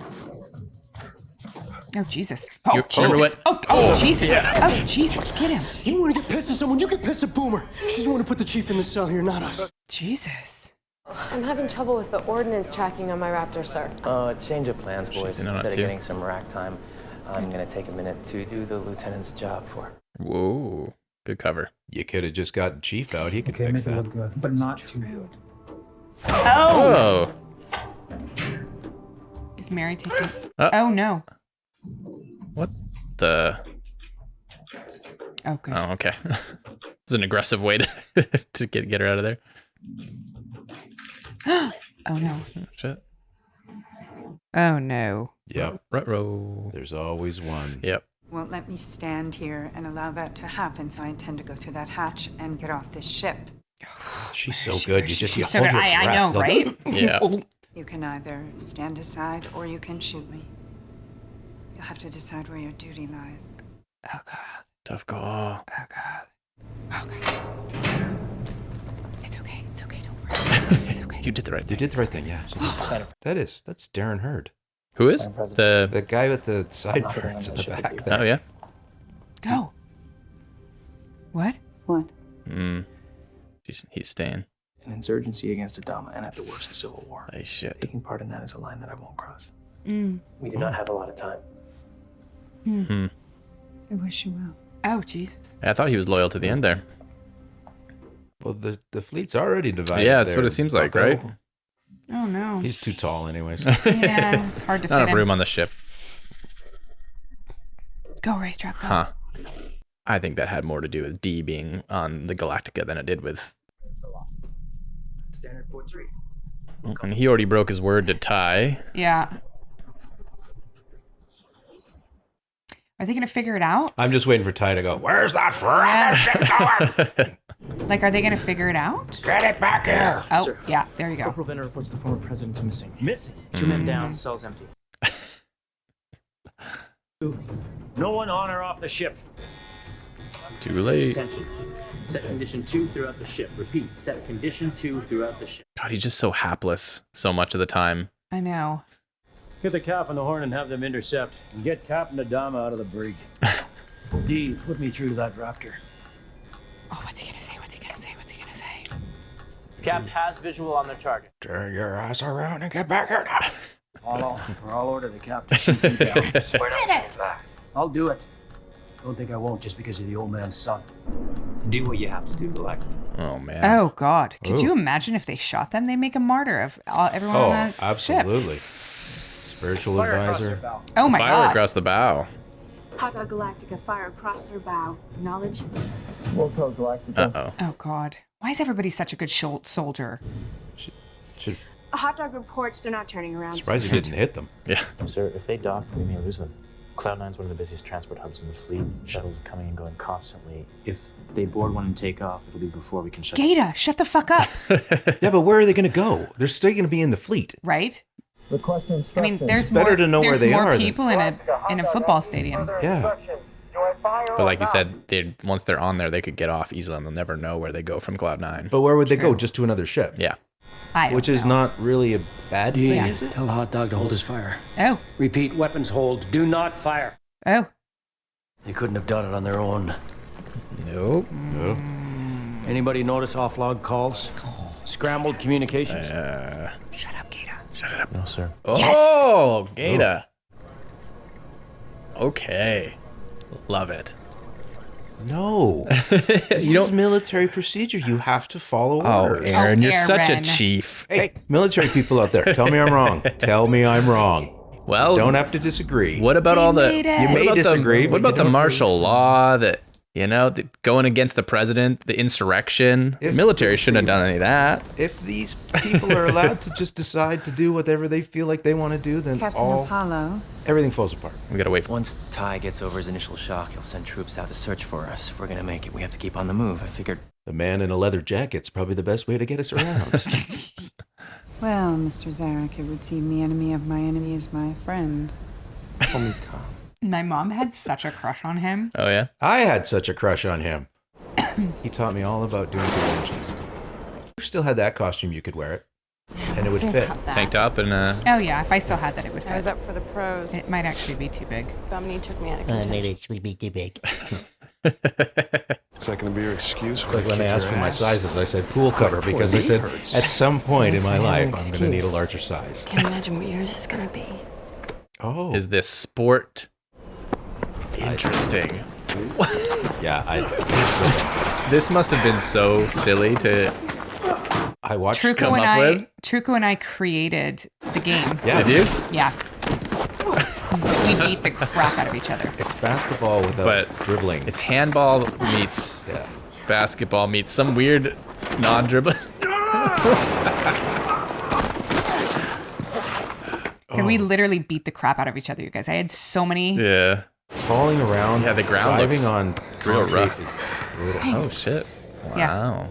A: Oh, Jesus. Oh,
B: You
A: Jesus.
B: remember what-
A: Oh, Jesus. Oh, Jesus. Get him.
L: You want to get pissed at someone, you get pissed at Boomer. She's the one who put the chief in the cell here, not us.
A: Jesus.
M: I'm having trouble with the ordnance tracking on my Raptor, sir.
J: Change of plans, boys.
B: She's in on it
J: Instead of
B: too.
J: getting some rack time, I'm gonna take a minute to do the lieutenant's job for her.
B: Whoa. Good cover.
C: You could have just gotten Chief out. He could
K: Okay,
C: fix
K: make it
C: that.
K: look good, but not too good.
A: Oh.
B: Oh.
A: Is Mary taking... Oh, no.
B: What the?
A: Oh, good.
B: Oh, okay. It's an aggressive way to get her out of there.
A: Oh, no.
B: Shit.
A: Oh, no.
C: Yep.
B: Ruh-roh.
C: There's always one.
B: Yep.
O: Won't let me stand here and allow that to happen, so I intend to go through that hatch and get off this ship.
C: She's so good. You just
A: She's
C: you
A: so
C: hold
A: good.
C: your
A: I
C: breath.
A: know, right?
B: Yeah.
O: You can either stand aside or you can shoot me. You'll have to decide where your duty lies.
A: Oh, God.
B: Tough call.
A: Oh, God. Oh, God. It's okay. It's okay. Don't worry. It's okay.
B: You did the right thing.
C: You did the right thing, yeah. That's Darren Hurd.
B: Who is?
C: The guy with the sideburns in the back there.
B: Oh, yeah?
A: Go. What?
O: What?
B: He's staying.
J: An insurgency against Adama and at the worst, a civil war.
B: Hey, shit.
J: Taking part in that is a line that I won't cross.
A: Mm.
J: We do not have a lot of time.
O: I wish you well.
A: Oh, Jesus.
B: I thought he was loyal to the end there.
C: Well, the fleet's already divided.
B: Yeah, that's
C: there,
B: what it seems like,
C: bucko.
B: right?
A: Oh, no.
C: He's too tall, anyways.
A: Yeah, it's hard to
B: Not
A: fit
B: enough
A: him.
B: room on the ship.
A: Go, racetrack, go.
B: Huh. I think that had more to do with D being on the Galactica than it did with...
J: Standard port 3.
B: And he already broke his word to Ty.
A: Yeah. Are they going to figure it out?
C: I'm just waiting for Ty to go, "Where's that fracking ship going?
A: Like, are they going to figure it out?
C: Get it back here!"
A: Oh,
J: Sir.
A: yeah, there you go.
J: Corporal Venner reports the former president's missing.
G: Missing?
J: 2 men down, cells empty.
G: No one on or off the ship.
B: Too late.
G: Attention. Set condition 2 throughout the ship. Repeat. Set condition 2 throughout the ship.
B: God, he's just so hapless so much of the time.
A: I know.
G: Get the cap on the horn and have them intercept. And get Captain Adama out of the brig. D, put me through to that Raptor.
A: Oh, what's he going to say? What's he going to say? What's he going to say?
J: Cap has visual on their target.
C: Turn your ass around and get back here now.
L: I'll order the captain to shoot you down.
N: Did it?
L: I'll do it. Don't think I won't just because of the old man's son.
J: Do what you have to do, Galactica.
B: Oh, man.
A: Oh, God. Could
C: Ooh.
A: you imagine if they shot them? They make a martyr of everyone
C: Oh,
A: on the ship.
C: absolutely. Spiritual advisor.
A: Oh, my
B: Fire
A: God.
B: across the bow.
N: Hot Dog Galactica fire across their bow. Acknowledge.
K: Volco Galactica.
B: Uh-oh.
A: Oh, God. Why is everybody such a good soldier?
C: Should
N: Hot Dog reports they're not turning around.
C: surprised he didn't hit them.
B: Yeah.
J: Sir, if they dock, we may lose them. Cloud9's one of the busiest transport hubs in the fleet. Shuttles are coming and going constantly. If they board one and take off, it'll be before we can shut
A: Gata, shut the fuck up.
C: Yeah, but where are they going to go? They're still going to be in the fleet.
A: Right?
K: Request
A: I
K: instructions.
A: mean, there's
C: It's better
A: more,
C: to know where
A: there's
C: they
A: more
C: are than-
A: people in a football stadium.
C: Yeah.
B: But like you said, once they're on there, they could get off easily and they'll never know where they go from Cloud9.
C: But where would they
A: True.
C: go? Just to another ship?
B: Yeah.
A: I don't
C: Which is
A: know.
C: not really a bad thing,
G: Yeah.
C: is it?
G: Tell Hot Dog to hold his fire.
A: Oh.
G: Repeat, weapons hold. Do not fire.
A: Oh.
G: They couldn't have done it on their own.
B: Nope.
C: No.
G: Anybody notice off-log calls? Scrambled communications?
A: Shut up, Gata.
B: Shut it up.
J: No, sir.
B: Oh, Gata. Okay. Love it.
C: No. This is military procedure. You have to follow orders.
B: Aaron, you're such a
A: Aaron.
B: chief.
C: Hey, military people out there, tell me I'm wrong. Tell me I'm wrong.
B: Well,
C: Don't have to disagree.
B: what about all the?
A: made it.
C: You
B: what
C: may
B: about
C: disagree,
B: The,
C: but
B: what
C: you
B: about the
C: don't
B: martial law? That going against the president, the insurrection. The military shouldn't have done any of that.
C: If these people are allowed to just decide to do whatever they feel like they want to do, then
O: Captain Apollo.
C: everything falls apart.
B: We gotta wait for.
J: Once Ty gets over his initial shock, he'll send troops out to search for us. If we're gonna make it, we have to keep on the move. I figured.
C: The man in a leather jacket's probably the best way to get us around.
O: Well, Mr. Zarek, it would seem the enemy of my enemy is my friend.
J: Call me Tom.
A: My mom had such a crush on him.
B: Oh yeah.
C: I had such a crush on him. He taught me all about doing conventions. You still had that costume, you could wear it. And it would fit.
B: Tank top and
A: Oh, yeah. If I still had that, it would fit.
F: I was up for the pros.
A: It might actually be too big.
F: Dominique took me out of contention.
K: Might actually be too big.
H: Is that going to be your excuse?
C: It's like when they asked for my sizes, I said pool cover because I said at some point in my life I'm going to need a larger size.
M: Can't imagine what yours is gonna be.
C: Oh.
B: is this sport? Interesting.
C: Yeah,
B: This must have been so silly to.
C: I watched
B: come up with.
A: Truco and I created the game.
C: Yeah.
B: Did you?
A: Yeah. We beat the crap out of each other.
C: It's basketball without dribbling.
B: It's handball meets basketball meets some weird non-dribbling.
A: Can we literally beat the crap out of each other, you guys? I had so many.
B: Yeah.
C: Falling around.
B: Yeah, the ground
C: driving
B: looks
C: on
B: real
C: concrete
B: rough.
C: is brutal.
B: Oh shit! Wow,
A: Yeah.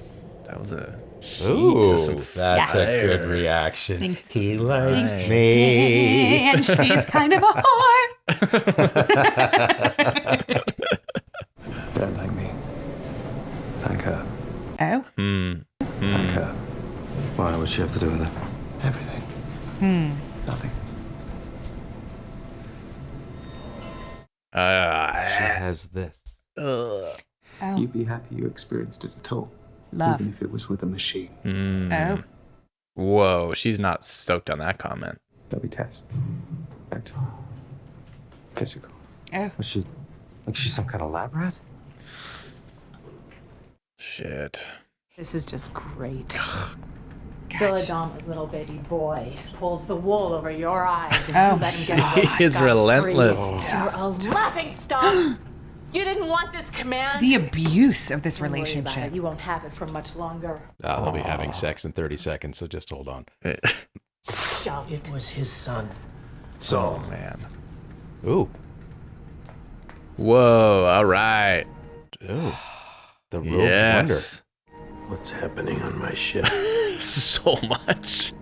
B: that was a
C: Ooh,
B: to some
C: that's a
B: fire.
C: good reaction.
A: Thanks.
C: He likes
A: Thanks.
C: me.
A: And she's kind of a whore.
H: Dad like me. Like her.
A: Oh.
H: Like her. Why? What'd she have to do with it? Everything. Nothing.
C: She has this.
A: Oh.
K: You'd be happy you experienced it at all.
A: Love.
K: Even if it was with a machine.
A: Oh.
B: Whoa, she's not stoked on that comment.
K: There'll be tests. Mental. Physical.
A: Oh.
J: Was she like she's some kind of lab rat?
B: Shit.
P: This is just great. Bill Adama's little baby boy pulls the wool over your eyes and you let him get away
B: He is
P: scot-free.
B: relentless.
P: You're a laughing stock. You didn't want this command.
A: The abuse of this
P: Don't worry about
A: relationship.
P: it. You won't have it for much longer.
C: They'll be having sex in 30 seconds, so just hold on.
P: Shove
G: It was his son.
C: So,
B: man.
C: Ooh.
B: Whoa, all right.
C: Ooh. The rogue
B: Yes.
E: What's happening on my ship?
B: So much.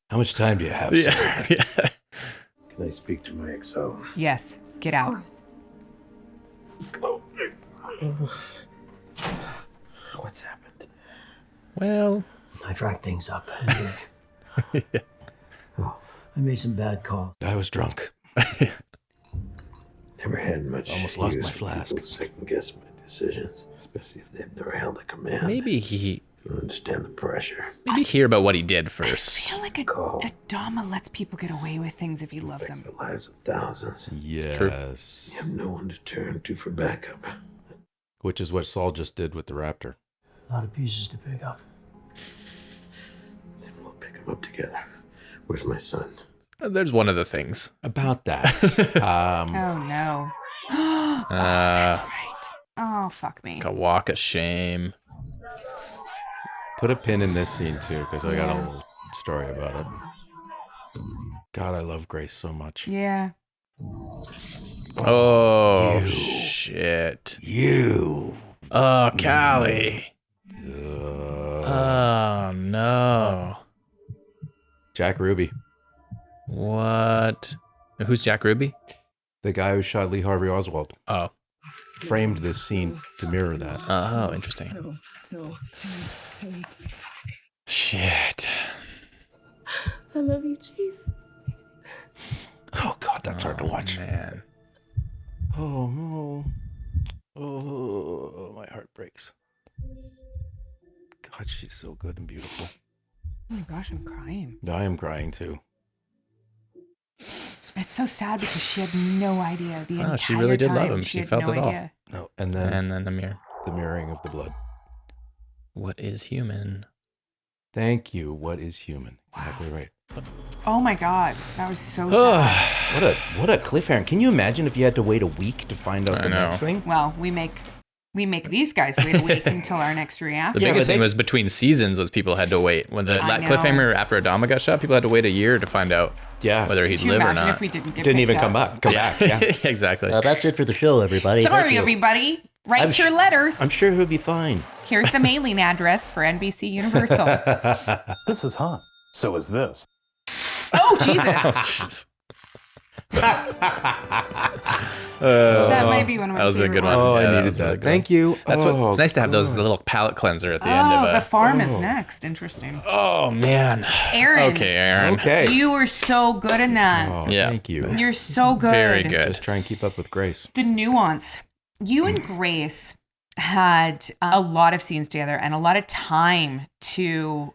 C: How much time do you have,
B: Yeah.
C: sir?
B: Yeah.
E: Can I speak to my XO?
A: Yes. Get out.
E: What's happened?
B: Well,
G: I fracked things up.
B: yeah.
G: I made some bad calls.
C: I was drunk.
E: Never had much
C: Almost lost
E: use
C: my
E: for
C: flask.
E: people who second guess my decisions, especially if they've never held a command.
B: Maybe he
E: Don't understand the pressure.
B: maybe hear about what he did first.
A: I feel like Adama lets people get away with things if he loves
E: Affects
A: them.
E: the lives of thousands.
C: Yes.
E: You have no one to turn to for backup.
C: Which is what Saul just did with the Raptor.
G: A lot of pieces to pick up.
E: Then we'll pick them up together. Where's my son?
B: There's one of the things.
C: About that.
A: Oh no. That's right. Oh, fuck me.
B: A walk of shame.
C: Put a pin in this scene too, because I got a little story about it. God, I love Grace so much.
A: Yeah.
B: Oh, shit.
C: You.
B: Oh, Callie. Oh, no.
C: Jack Ruby.
B: What? Who's Jack Ruby?
C: The guy who shot Lee Harvey Oswald.
B: Oh.
C: Framed this scene to mirror that.
B: Oh, interesting.
Q: No.
B: Shit.
Q: I love you, Chief.
C: Oh, God, that's hard to watch.
B: Man.
C: Oh, no. Oh, my heart breaks. God, she's so good and beautiful.
A: Oh my gosh, I'm crying.
C: I am crying too.
A: It's so sad because she had no idea the entire time.
B: She really did love him.
A: She
B: She felt
A: no
B: it all.
A: idea.
C: No, and then
B: the mirror.
C: The mirroring of the blood.
B: What is human?
C: Thank you. What is human? Exactly right.
A: Oh my God, that was so sad.
C: What a cliffhanger. Can you imagine if you had to wait a week to find out the next thing?
A: Well, we make these guys wait a week until our next reaction.
B: The biggest thing was between seasons was people had to wait. When the
A: I know.
B: cliffhanger after Adama got shot, people had to wait a year to find out whether he'd
A: Could you
B: live or
A: imagine
B: not.
A: if we didn't get
C: Didn't
A: picked
C: even
A: up?
C: come back. Yeah.
B: Exactly.
R: That's it for the show, everybody. Thank
A: Sorry,
R: you.
A: everybody. Write
C: I'm
A: your
C: su-
A: letters.
C: I'm sure he'll be fine.
A: Here's the mailing address for NBC Universal.
S: This is hot. So is this.
A: Oh, Jesus. That might be one of my
B: That was a
A: favorite
B: good one.
A: ones.
C: Oh,
B: Yeah,
C: I needed
B: was really
C: that.
B: good.
C: Thank you.
B: That's
C: Oh,
B: it's nice to have those
C: God.
B: little palate cleanser at the end of
A: Oh,
B: it.
A: the farm is next. Interesting.
B: Oh man.
A: Aaron.
B: Okay, Aaron.
C: Okay.
A: You were so good in that.
C: Oh,
B: Yeah.
C: Thank you.
A: You're so good.
B: Very good.
C: Just try and keep up with Grace.
A: The nuance. You and Grace had a lot of scenes together and a lot of time to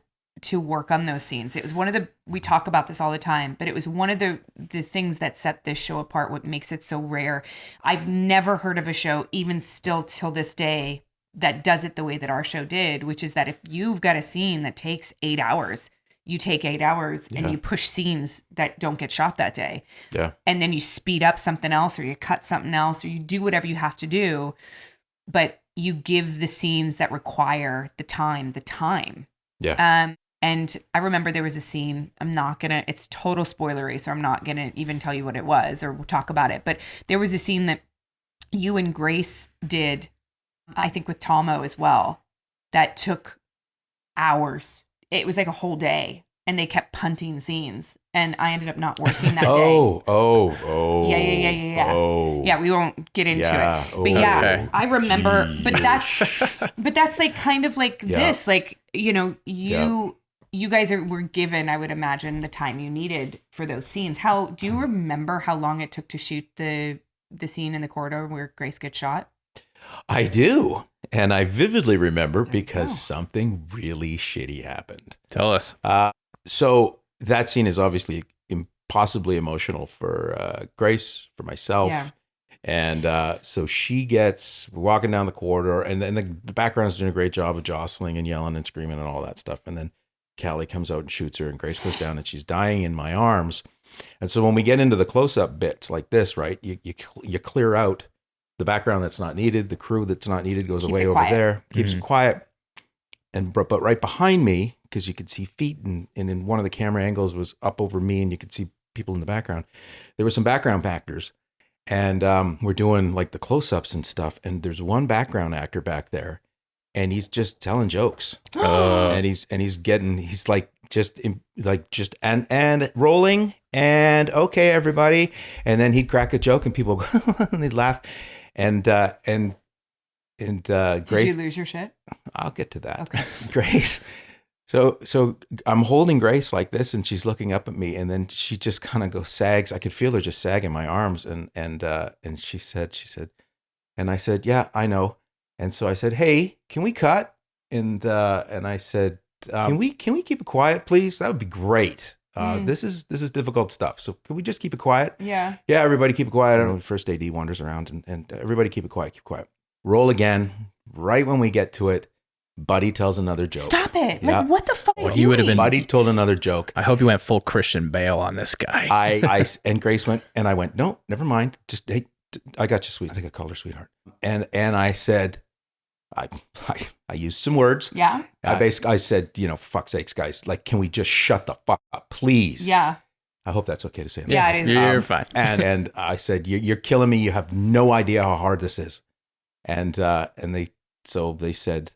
A: work on those scenes. It was one of the, we talk about this all the time, but it was one of the things that set this show apart, what makes it so rare. I've never heard of a show, even still till this day, that does it the way that our show did, which is that if you've got a scene that takes 8 hours, you take 8 hours and you push scenes that don't get shot that day.
C: Yeah.
A: And then you speed up something else or you cut something else or you do whatever you have to do, but you give the scenes that require the time.
C: Yeah.
A: And I remember there was a scene, it's total spoilery, so I'm not going to even tell you what it was or we'll talk about it. But there was a scene that you and Grace did, I think with Tomo as well, that took hours. It was like a whole day and they kept punting scenes and I ended up not working that day.
C: Oh.
A: Yeah.
C: Oh.
A: Yeah, we won't get into
C: Yeah.
A: it. But yeah,
B: Okay.
A: I remember, but that's like kind of like
C: Yeah.
A: this, like, you know, you guys were given, I would imagine, the time you needed for those scenes. Do you remember how long it took to shoot the scene in the corridor where Grace gets shot?
C: I do. And I vividly remember because something really shitty happened.
B: Tell us.
C: So that scene is obviously impossibly emotional for Grace, for myself.
A: Yeah.
C: And so we're walking down the corridor and then the background's doing a great job of jostling and yelling and screaming and all that stuff. And then Callie comes out and shoots her and Grace goes down and she's dying in my arms. And so when we get into the close-up bits like this, right, you clear out the background that's not needed, the crew that's not needed goes
A: Keeps
C: away
A: it
C: over
A: quiet.
C: there, keeps it quiet. But right behind me, because you could see feet and in one of the camera angles was up over me and you could see people in the background. There were some background actors and we're doing like the close-ups and stuff. And there's one background actor back there and he's just telling jokes. And he's rolling and okay, everybody. And then he'd crack a joke and people go and they'd laugh. And Grace.
A: Did you lose your shit?
C: I'll get to that.
A: Okay. Grace.
C: So I'm holding Grace like this and she's looking up at me and then she just kind of sags. I could feel her just sag in my arms and she said, and I said, yeah, I know. And so I said, hey, can we cut? And I said, can we keep it quiet, please? That would be great. This is difficult stuff. So can we just keep it quiet?
A: Yeah.
C: Yeah, everybody keep it quiet. I don't know, first AD wanders around and everybody keep it quiet, keep quiet. Roll again. Right when we get to it, Buddy tells another joke.
A: Stop it.
C: Yeah.
A: Like, what the fuck is
B: You would have been.
C: Buddy told another joke.
B: I hope you went full Christian Bale on this guy.
C: And Grace went, and I went, no, never mind. Just, hey, I got you, sweet. I think I called her sweetheart. And I said, I used some words.
A: Yeah.
C: I said, you know, fuck's sakes, guys, like, can we just shut the fuck up, please?
A: Yeah.
C: I hope that's okay to say.
A: Yeah, it is.
B: You're fine.
C: And I said, you're killing me. You have no idea how hard this is. And they said,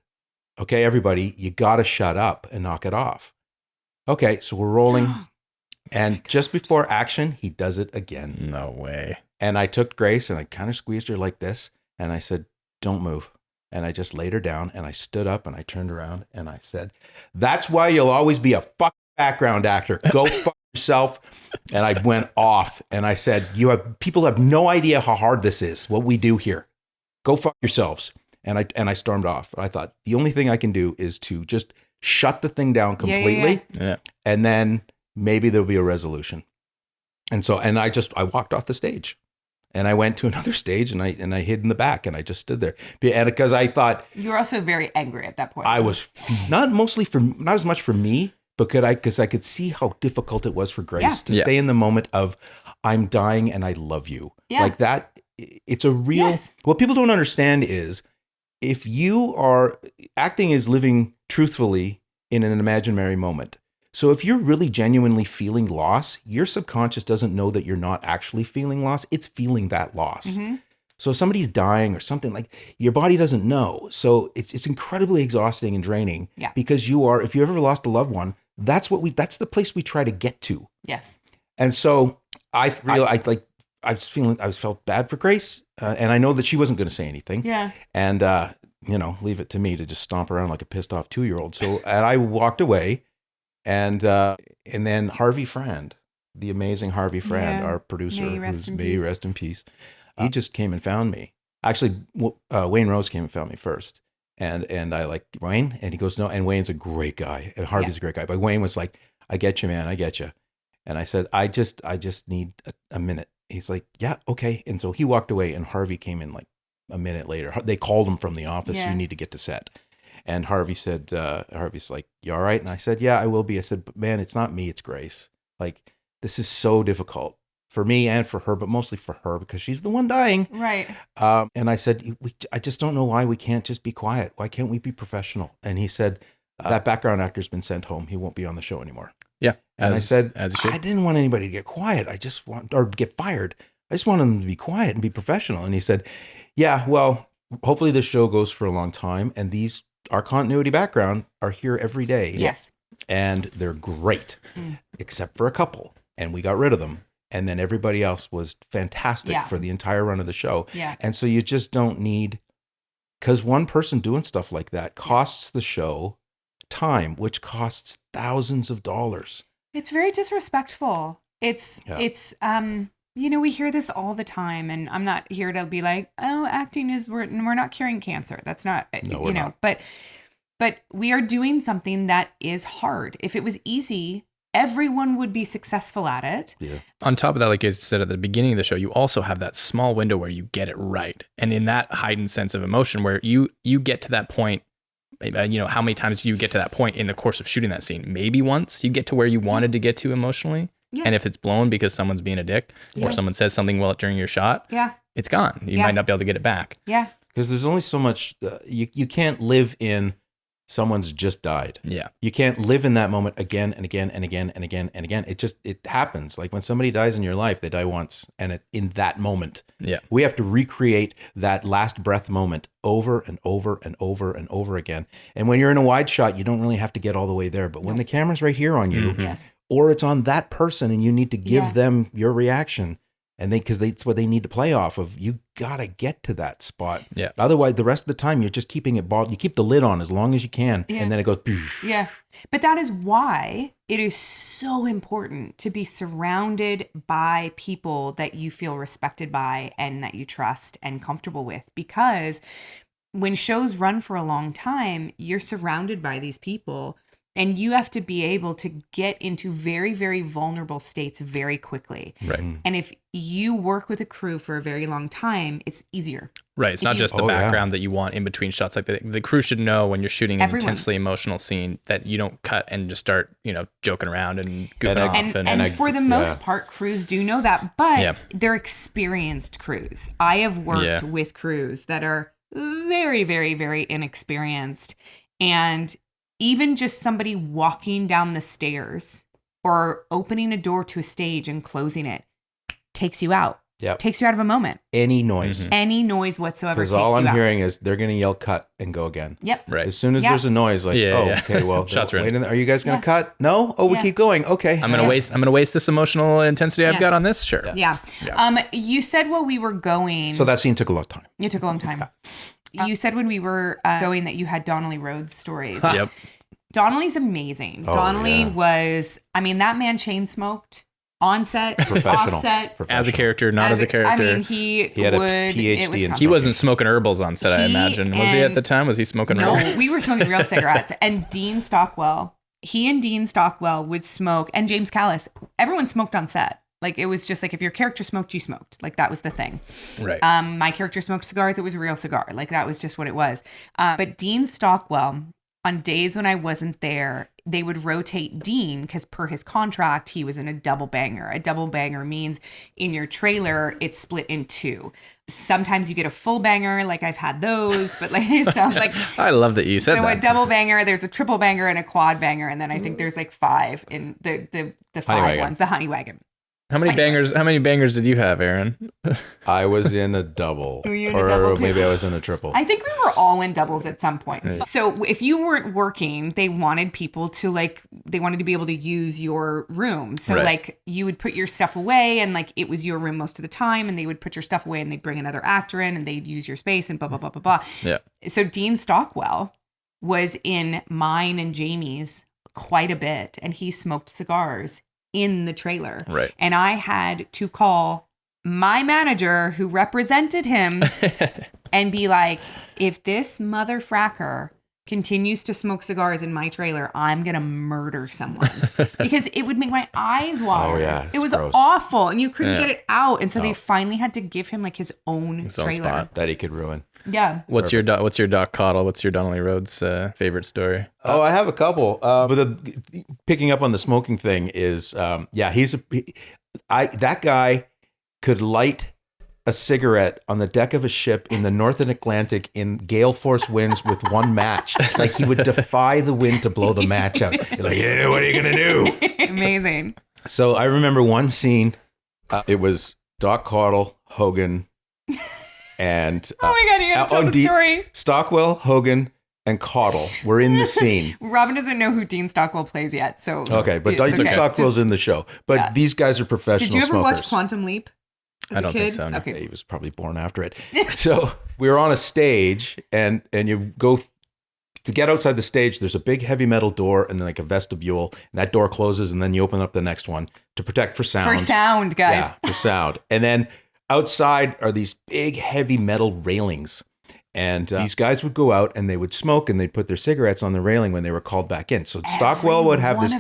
C: okay, everybody, you got to shut up and knock it off. Okay, so we're rolling. And just before action, he does it again.
B: No way.
C: And I took Grace and I kind of squeezed her like this. And I said, don't move. And I just laid her down and I stood up and I turned around and I said, that's why you'll always be a fucking background actor. Go fuck yourself. And I went off and I said, people have no idea how hard this is, what we do here. Go fuck yourselves. And I stormed off. I thought the only thing I can do is to just shut the thing down completely.
B: Yeah.
C: And then maybe there'll be a resolution. And so, and I walked off the stage and I went to another stage and I hid in the back and I just stood there. And because I thought.
A: You were also very angry at that point.
C: I was not as much for me, but because I could see how difficult it was for Grace to stay in the moment of I'm dying and I love you.
A: Yeah.
C: Like that. It's a real, what people don't understand is if you are acting is living truthfully in an imaginary moment. So if you're really genuinely feeling loss, your subconscious doesn't know that you're not actually feeling loss. It's feeling that loss. Mm-hmm. So if somebody's dying or something, like your body doesn't know. So it's incredibly exhausting and draining because if you ever lost a loved one, that's the place we try to get to.
A: Yes.
C: And so I felt bad for Grace, and I know that she wasn't going to say anything.
A: Yeah.
C: And leave it to me to just stomp around like a pissed off 2-year-old. So, and I walked away, and then Harvey Frand, the amazing Harvey Frand, our producer, may rest in peace. He just came and found me. Actually, Wayne Rose came and found me first, and I like Wayne, and he goes no, and Wayne's a great guy, and Harvey's a great guy, but Wayne was like, I get you, man, I get you. And I said, I just need a minute. He's like, yeah, okay. And so he walked away and Harvey came in like a minute later. They called him from the office. You need to get to set. And Harvey said, Harvey's like, you all right? And I said, yeah, I will be. I said, but man, it's not me, it's Grace. Like, this is so difficult for me and for her, but mostly for her because she's the one dying.
A: Right.
C: And I said, I just don't know why we can't just be quiet. Why can't we be professional? And he said, that background actor's been sent home. He won't be on the show anymore.
B: Yeah.
C: And I said, I didn't want anybody to get quiet. Or get fired. I just wanted them to be quiet and be professional. And he said, yeah, well, hopefully this show goes for a long time. And our continuity background are here every day.
A: Yes.
C: And they're great, except for a couple. And we got rid of them. And then everybody else was fantastic for the entire run of the show.
A: Yeah.
C: And so you just don't need, because one person doing stuff like that costs the show time, which costs thousands of dollars.
A: It's very disrespectful. It's we hear this all the time, and I'm not here to be like, oh, acting is we're not curing cancer. That's not,
C: we're not.
A: But we are doing something that is hard. If it was easy, everyone would be successful at it.
C: Yeah.
B: On top of that, like I said at the beginning of the show, you also have that small window where you get it right, and in that heightened sense of emotion, where you get to that point. How many times do you get to that point in the course of shooting that scene? Maybe once you get to where you wanted to get to emotionally. Yeah. And if it's blown because someone's being a dick or someone says something during your shot, it's gone. You might not be able to get it back.
A: Yeah.
C: Because there's only so much, you can't live in someone's just died.
B: Yeah.
C: You can't live in that moment again and again and again and again and again. It happens. Like when somebody dies in your life, they die once. And in that moment, we have to recreate that last breath moment over and over and over and over again. And when you're in a wide shot, you don't really have to get all the way there. But when the camera's right here on you, or it's on that person and you need to give them your reaction, and because it's what they need to play off of, you gotta get to that spot.
B: Yeah.
C: Otherwise, the rest of the time you're just keeping it balled. You keep the lid on as long as you can, and then it goes.
A: Yeah, but that is why it is so important to be surrounded by people that you feel respected by and that you trust and comfortable with. Because when shows run for a long time, you're surrounded by these people And you have to be able to get into very, very vulnerable states very quickly.
B: Right.
A: And if you work with a crew for a very long time, it's easier.
B: Right. It's not just the background that you want in between shots. Like the crew should know when you're shooting an intensely emotional scene that you don't cut and just start, joking around and goofing off.
A: And for the most part, crews do know that, but they're experienced crews. I have worked with crews that are very, very, very inexperienced. And even just somebody walking down the stairs or opening a door to a stage and closing it takes you out.
C: Yep.
A: Takes you out of a moment.
C: Any noise.
A: Any noise whatsoever takes
C: Because all I'm
A: you out.
C: hearing is they're going to yell cut and go again.
A: Yep.
B: Right.
C: As soon as there's a noise, like, okay, well,
B: shots are
C: wait, are you guys going to cut? No? Oh, we keep going. Okay.
B: I'm gonna waste this emotional intensity I've got on this. Sure.
A: Yeah. You said while we were going.
C: So that scene took a long time.
A: It took a long time. You said when we were going that you had Donnelly Rhodes stories.
B: Yep.
A: Donnelly's amazing.
C: Oh,
A: Donnelly was, that man chain smoked on set, off set.
B: As a character, not as a character.
A: He
C: had
A: would.
C: a PhD in
B: He wasn't smoking herbals on set, I imagine. Was he at the time? Was he smoking herbals?
A: No, we were smoking real cigarettes. And Dean Stockwell, would smoke, and James Callis, everyone smoked on set. Like, it was just like, if your character smoked, you smoked. Like, that was the thing.
B: Right.
A: My character smoked cigars. It was a real cigar. Like, that was just what it was. But Dean Stockwell, on days when I wasn't there, they would rotate Dean because per his contract, he was in a double banger. A double banger means in your trailer, it's split in two. Sometimes you get a full banger, like I've had those, but like it sounds like...
B: I love that you said
A: that.
B: So
A: a double banger, there's a triple banger and a quad banger, and then I think there's like 5 in the 5 ones, the honey wagon.
B: How many bangers did you have, Aaron?
C: I was in a double.
A: Were you in a double too?
C: Maybe I was in a triple.
A: I think we were all in doubles at some point. Right. So if you weren't working, they wanted people to they wanted to be able to use your room. So like you would put your stuff away and like it was your room most of the time, and they would put your stuff away and they'd bring another actor in and they'd use your space and blah, blah, blah, blah, blah.
B: Yeah.
A: So Dean Stockwell was in mine and Jamie's quite a bit, and he smoked cigars in the trailer.
B: Right.
A: And I had to call my manager who represented him and be like, if this mother fracker continues to smoke cigars in my trailer, I'm going to murder someone. Because it would make my eyes water.
C: Oh, yeah.
A: It was
C: gross.
A: awful. And you couldn't get it out. And so they finally had to give him like his own trailer.
B: Spot
C: that he could ruin.
A: Yeah.
B: What's your Doc Coddle? What's your Donnelly Rhodes favorite story?
C: Oh, I have a couple. But picking up on the smoking thing is, that guy could light a cigarette on the deck of a ship in the Northern Atlantic in gale force winds with one match. Like he would defy the wind to blow the match out. You're like, yeah, what are you going to do?
A: Amazing.
C: So I remember one scene. It was Doc Coddle, Hogan, and
A: oh my God, you gotta tell the story.
C: Stockwell, Hogan, and Coddle were in the scene.
A: Robin doesn't know who Dean Stockwell plays yet, so
C: okay, but Dean Stockwell's in the show. But these guys are professional.
A: Did you ever
C: smokers.
A: watch Quantum Leap?
B: I don't think so. No.
A: Okay.
C: He was probably born after it. So we were on a stage, and you go to get outside the stage. There's a big heavy metal door, and then like a vestibule, and that door closes, and then you open up the next one to protect for sound.
A: For sound, guys.
C: Yeah, for sound. And then outside are these big heavy metal railings. And these guys would go out and they would smoke and they'd put their cigarettes on the railing when they were called back in. So Stockwell would have this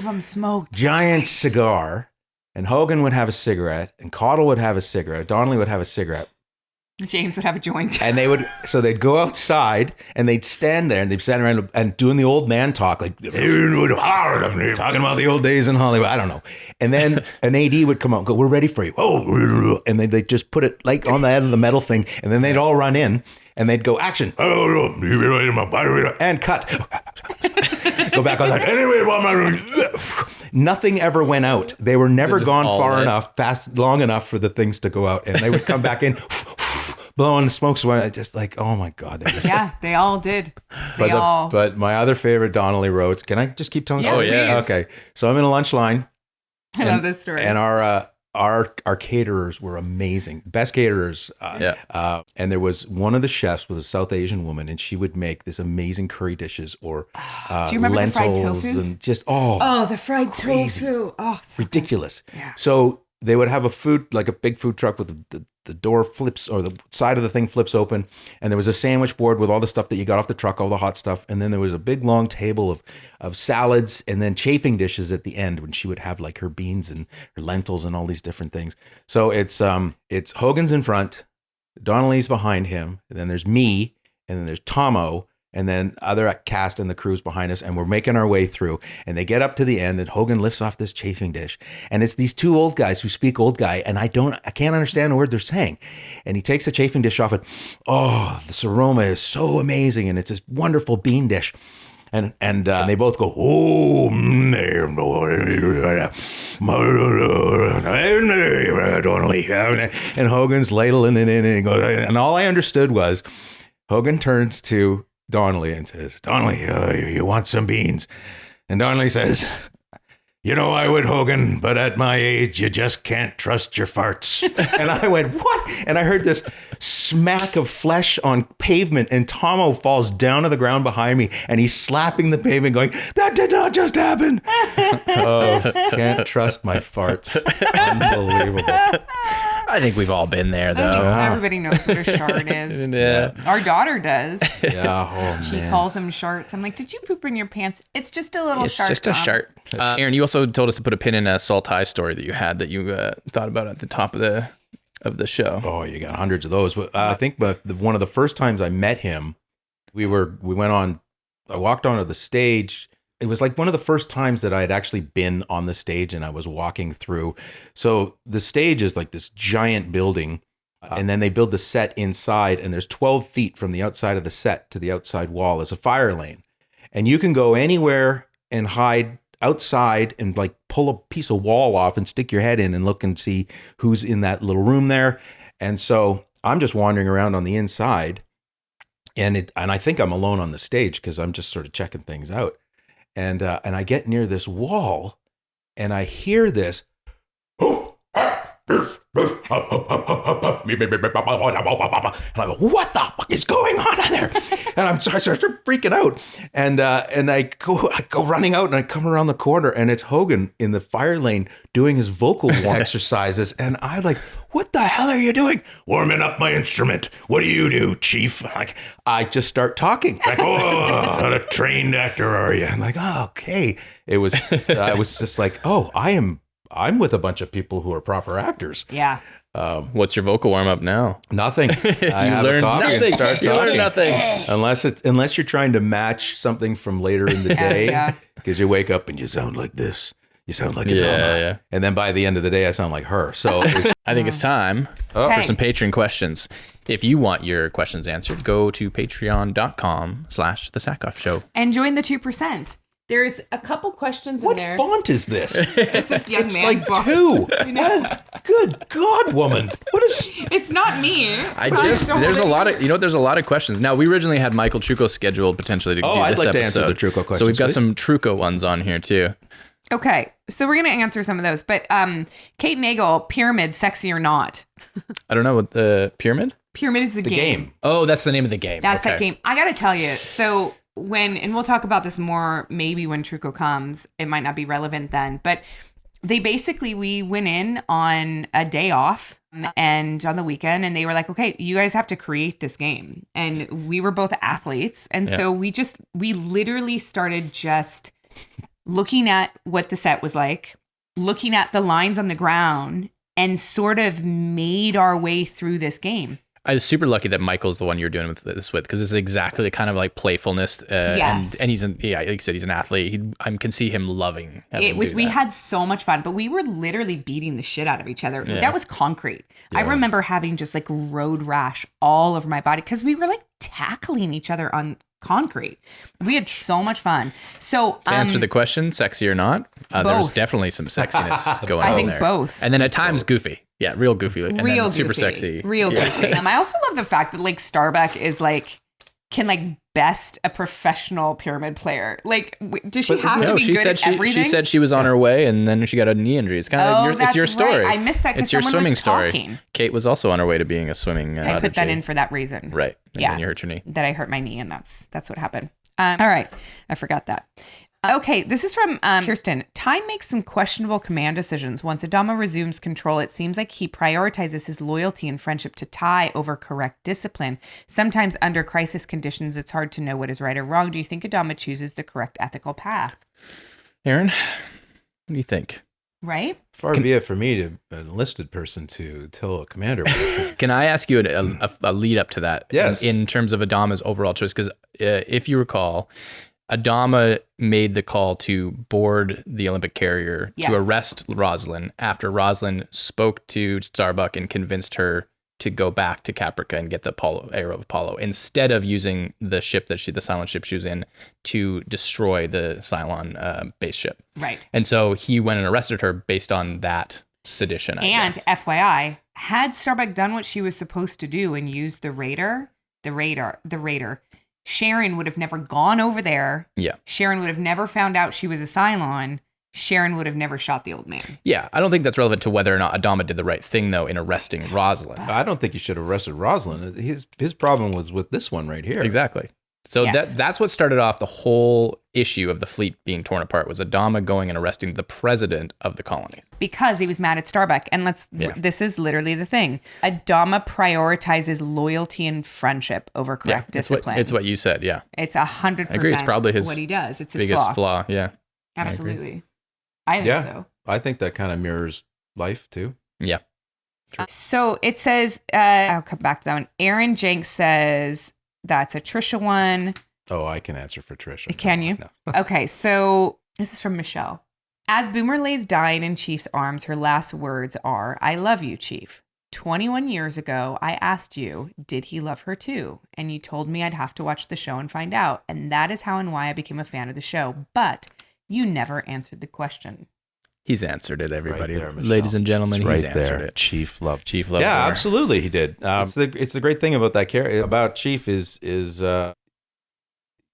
C: giant cigar, and Hogan would have a cigarette, and Coddle would have a cigarette, Donnelly would have a cigarette.
A: James would have a joint.
C: And they'd go outside and they'd stand there and they'd stand around and doing the old man talk, like talking about the old days in Hollywood. I don't know. And then an AD would come out and go, "We're ready for you." Oh, and then they'd just put it like on the end of the metal thing, and then they'd all run in and they'd go, "Action!" And cut. Go back on that. Anyway, nothing ever went out. They were never gone long enough for the things to go out, and they would come back in. Blowing the smoke, just like, oh my God.
A: Yeah, they all did.
C: But my other favorite Donnelly Rhodes, can I just keep telling the story?
A: Yeah.
C: Okay. So I'm in a lunch line.
A: I love this story.
C: And our caterers were amazing. Best caterers. And there was one of the chefs was a South Asian woman, and she would make this amazing curry dishes or
A: do you remember
C: lentils
A: the fried tofus?
C: And just,
A: the fried tofu. Oh, so
C: ridiculous.
A: good. Yeah.
C: So they would have a big food truck with the door flips, or the side of the thing flips open, and there was a sandwich board with all the stuff that you got off the truck, all the hot stuff, and then there was a big long table of salads and then chafing dishes at the end when she would have like her beans and her lentils and all these different things. So it's Hogan's in front, Donnelly's behind him, and then there's me, and then there's Tomo, and then other cast and the crew's behind us, and we're making our way through. And they get up to the end, and Hogan lifts off this chafing dish, and it's these two old guys who speak old guy, and I can't understand a word they're saying. And he takes the chafing dish off, and this aroma is so amazing, and it's this wonderful bean dish. And they both go, oh, and Hogan's ladling it in, and he goes, and all I understood was Hogan turns to Donnelly and says, Donnelly, you want some beans? And Donnelly says, you know I would, Hogan, but at my age, you just can't trust your farts. And I went, what? And I heard this smack of flesh on pavement, and Tomo falls down to the ground behind me, and he's slapping the pavement going, that did not just happen. Can't trust my farts. Unbelievable.
B: I think we've all been there, though.
A: Everybody knows what a shart is.
B: Yeah.
A: Our daughter does.
C: Yeah.
A: She calls them sharts. I'm like, did you poop in your pants? It's just a little shart.
B: It's just a shart. Aaron, you also told us to put a pin in a Salt High story that you had that you thought about at the top of the show.
C: Oh, you got hundreds of those. But I think one of the first times I met him, I walked onto the stage. It was like one of the first times that I had actually been on the stage, and I was walking through. So the stage is like this giant building, and then they build the set inside, and there's 12 feet from the outside of the set to the outside wall is a fire lane. And you can go anywhere and hide outside and like pull a piece of wall off and stick your head in and look and see who's in that little room there. And so I'm just wandering around on the inside, and I think I'm alone on the stage because I'm just sort of checking things out. And I get near this wall, and I hear this. And I go, what the fuck is going on in there? And I start freaking out. And I go running out, and I come around the corner, and it's Hogan in the fire lane doing his vocal exercises. And I like, what the hell are you doing? Warming up my instrument. What do you do, Chief? Like, I just start talking. Like, oh, not a trained actor, are you? I'm like, oh, okay. I was just like, oh, I'm with a bunch of people who are proper actors.
A: Yeah.
B: What's your vocal warm up now?
C: Nothing. I have a coffee
B: nothing.
C: and start talking.
B: You learn nothing.
C: Unless you're trying to match something from later in the day, because you wake up and you sound like this. You sound like Adama. Yeah. And then by the end of the day, I sound like her. So
B: I think it's time for some Patreon questions. If you want your questions answered, go to patreon.com/The Sackhoff Show.
A: And join the 2%. There's a couple questions in there.
C: What font is this?
A: This is young
C: it's
A: man
C: like
A: font.
C: 2. Good God, woman. What is...
A: It's not me.
B: There's a lot of questions. Now, we originally had Michael Trucco scheduled potentially to do
C: I'd
B: this
C: like
B: episode.
C: to answer the Trucco questions.
B: So we've got
C: please.
B: some Trucco ones on here too.
A: Okay, so we're going to answer some of those. But Kate Nagel, Pyramid, Sexy or Not?
B: I don't know what the Pyramid?
A: Pyramid is the game.
B: Oh, that's the name of the game.
A: That's that game. I got to tell you, so and we'll talk about this more maybe when Trucco comes. It might not be relevant then. But we went in on a day off and on the weekend, and they were like, okay, you guys have to create this game. And we were both athletes. And so we literally started just looking at what the set was like, looking at the lines on the ground, and sort of made our way through this game.
B: I was super lucky that Michael's the one you're doing this with, because it's exactly the kind of like playfulness.
A: Yes.
B: And he's like you said, he's an athlete. I can see him loving it.
A: We had so much fun, but we were literally beating the shit out of each other.
B: Yeah.
A: That was concrete. Yeah. I remember having just like road rash all over my body because we were like tackling each other on concrete. We had so much fun. So
B: to answer the question, sexy or not, there's definitely some sexiness going on there.
A: I think both.
B: And then at times goofy. Yeah, real goofy. And
A: real
B: then super
A: goofy.
B: sexy.
A: Real goofy. I also love the fact that like Starbuck is like, can like best a professional pyramid player. Like, does she have to be good at everything?
B: She said she was on her way and then she got a knee injury. It's kind of like it's your story.
A: Right. I missed that because someone was talking.
B: Kate was also on her way to being a swimming
A: I put that in for that reason.
B: Right. And then you hurt your knee.
A: That I hurt my knee, and that's what happened. All right. I forgot that. Okay, this is from Kirsten. Ty makes some questionable command decisions. Once Adama resumes control, it seems like he prioritizes his loyalty and friendship to Ty over correct discipline. Sometimes under crisis conditions, it's hard to know what is right or wrong. Do you think Adama chooses the correct ethical path?
B: Aaron, what do you think?
A: Right?
C: Far be it for me to an enlisted person to tell a commander.
B: Can I ask you a lead up to that?
C: Yes.
B: In terms of Adama's overall choice, because if you recall, Adama made the call to board the Olympic carrier to arrest Rosalind after Rosalind spoke to Starbuck and convinced her to go back to Caprica and get the Arrow of Apollo instead of using the ship the silent ship she was in to destroy the Cylon base ship.
A: Right.
B: And so he went and arrested her based on that sedition.
A: And FYI, had Starbuck done what she was supposed to do and used the radar, Sharon would have never gone over there.
B: Yeah.
A: Sharon would have never found out she was a Cylon. Sharon would have never shot the old man.
B: Yeah, I don't think that's relevant to whether or not Adama did the right thing, though, in arresting Rosalind.
C: I don't think you should have arrested Rosalind. His problem was with this one right here.
B: Exactly. So that's what started off the whole issue of the fleet being torn apart, was Adama going and arresting the president of the colonies.
A: Because he was mad at Starbuck. And this is literally the thing. Adama prioritizes loyalty and friendship over correct discipline.
B: It's what you said, yeah.
A: It's 100%
B: I agree. It's probably his
A: what he does. It's his
B: biggest flaw. Yeah.
A: Absolutely. I think so.
C: I think that kind of mirrors life too.
B: Yeah.
A: True. So it says, I'll come back to that one. Aaron Jenks says, that's a Trisha one.
C: Oh, I can answer for Trisha.
A: Can you?
C: No.
A: Okay, so this is from Michelle. As Boomer lays dying in Chief's arms, her last words are, I love you, Chief. 21 years ago, I asked you, did he love her too? And you told me I'd have to watch the show and find out. And that is how and why I became a fan of the show. But you never answered the question.
B: He's answered it, everybody.
C: Right there,
B: ladies and gentlemen,
C: it's
B: he's
C: right
B: answered
C: there.
B: it.
C: Chief love.
B: Yeah,
C: Boomer. Absolutely, he did. It's the great thing about that character, about Chief is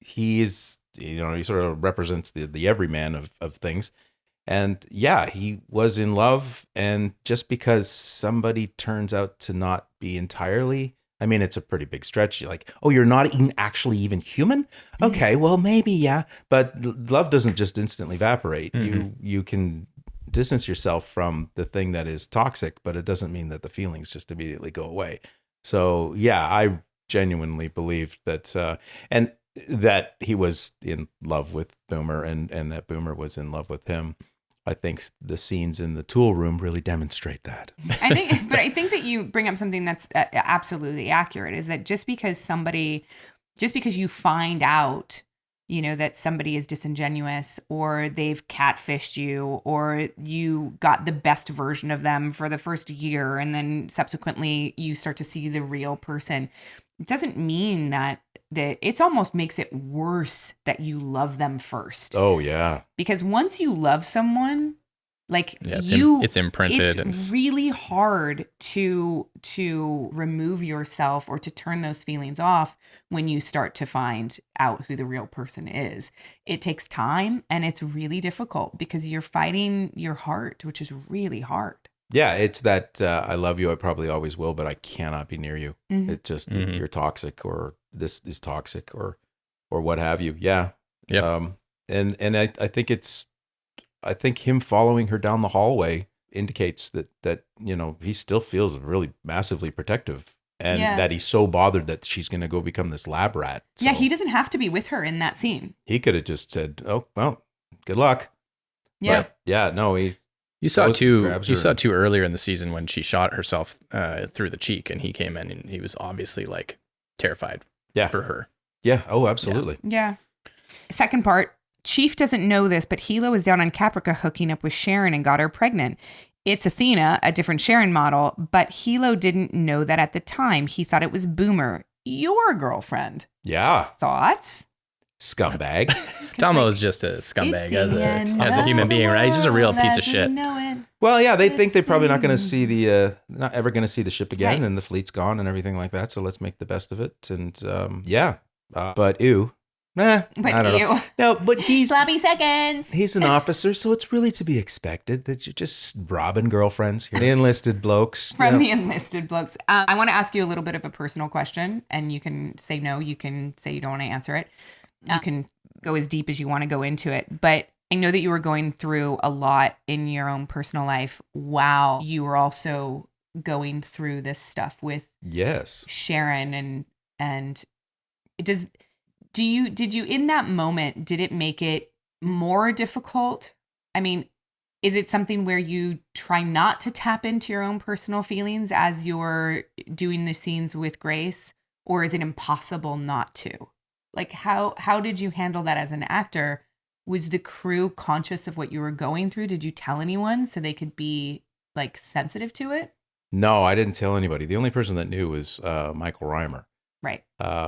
C: he is, he sort of represents the everyman of things. And yeah, he was in love, and just because somebody turns out to not be entirely, I mean, it's a pretty big stretch. You're like, oh, you're not actually even human? Okay, well, maybe, yeah. But love doesn't just instantly evaporate.
B: Mm-hmm.
C: You can distance yourself from the thing that is toxic, but it doesn't mean that the feelings just immediately go away. So yeah, I genuinely believed that, and that he was in love with Boomer, and that Boomer was in love with him. I think the scenes in the tool room really demonstrate that.
A: I think that you bring up something that's absolutely accurate, is that just because you find out, that somebody is disingenuous, or they've catfished you, or you got the best version of them for the first year, and then subsequently you start to see the real person, it doesn't mean that it almost makes it worse that you love them first.
C: Oh yeah.
A: Because once you love someone,
B: it's imprinted.
A: It's really hard to remove yourself or to turn those feelings off when you start to find out who the real person is. It takes time, and it's really difficult because you're fighting your heart, which is really hard.
C: Yeah, it's that I love you, I probably always will, but I cannot be near you.
A: Mm-hmm.
C: It's just you're toxic, or this is toxic, or what have you. Yeah.
B: Yeah.
C: And I think him following her down the hallway indicates that he still feels really massively protective, and that he's so bothered that she's going to go become this lab rat. So
A: yeah, he doesn't have to be with her in that scene.
C: He could have just said, "Oh, well, good luck."
A: Yeah.
C: But yeah, no,
B: You saw too earlier in the season when she shot herself through the cheek, and he came in and he was obviously like terrified for her.
C: Yeah. Oh, absolutely.
A: Yeah. Second part, Chief doesn't know this, but Hilo was down on Caprica hooking up with Sharon and got her pregnant. It's Athena, a different Sharon model, but Hilo didn't know that at the time. He thought it was Boomer, your girlfriend.
C: Yeah.
A: Thoughts?
C: Scumbag.
B: Tomo is just a scumbag as a human being, right? He's just a real piece of shit.
C: Well, yeah, they think they're probably not going to see not ever going to see the ship again, and the fleet's gone and everything like that. So let's make the best of it. And but ew. I don't know. No, but he's
A: sloppy seconds.
C: He's an officer, so it's really to be expected that you're just robbing girlfriends, the enlisted blokes.
A: From the enlisted blokes. I want to ask you a little bit of a personal question, and you can say no. You can say you don't want to answer it. You can go as deep as you want to go into it, but I know that you were going through a lot in your own personal life while you were also going through this stuff with Sharon and did you in that moment, did it make it more difficult? I mean, is it something where you try not to tap into your own personal feelings as you're doing the scenes with Grace, or is it impossible not to? Like, how did you handle that as an actor? Was the crew conscious of what you were going through? Did you tell anyone so they could be like sensitive to it?
C: No, I didn't tell anybody. The only person that knew was Michael Reimer.
A: Right.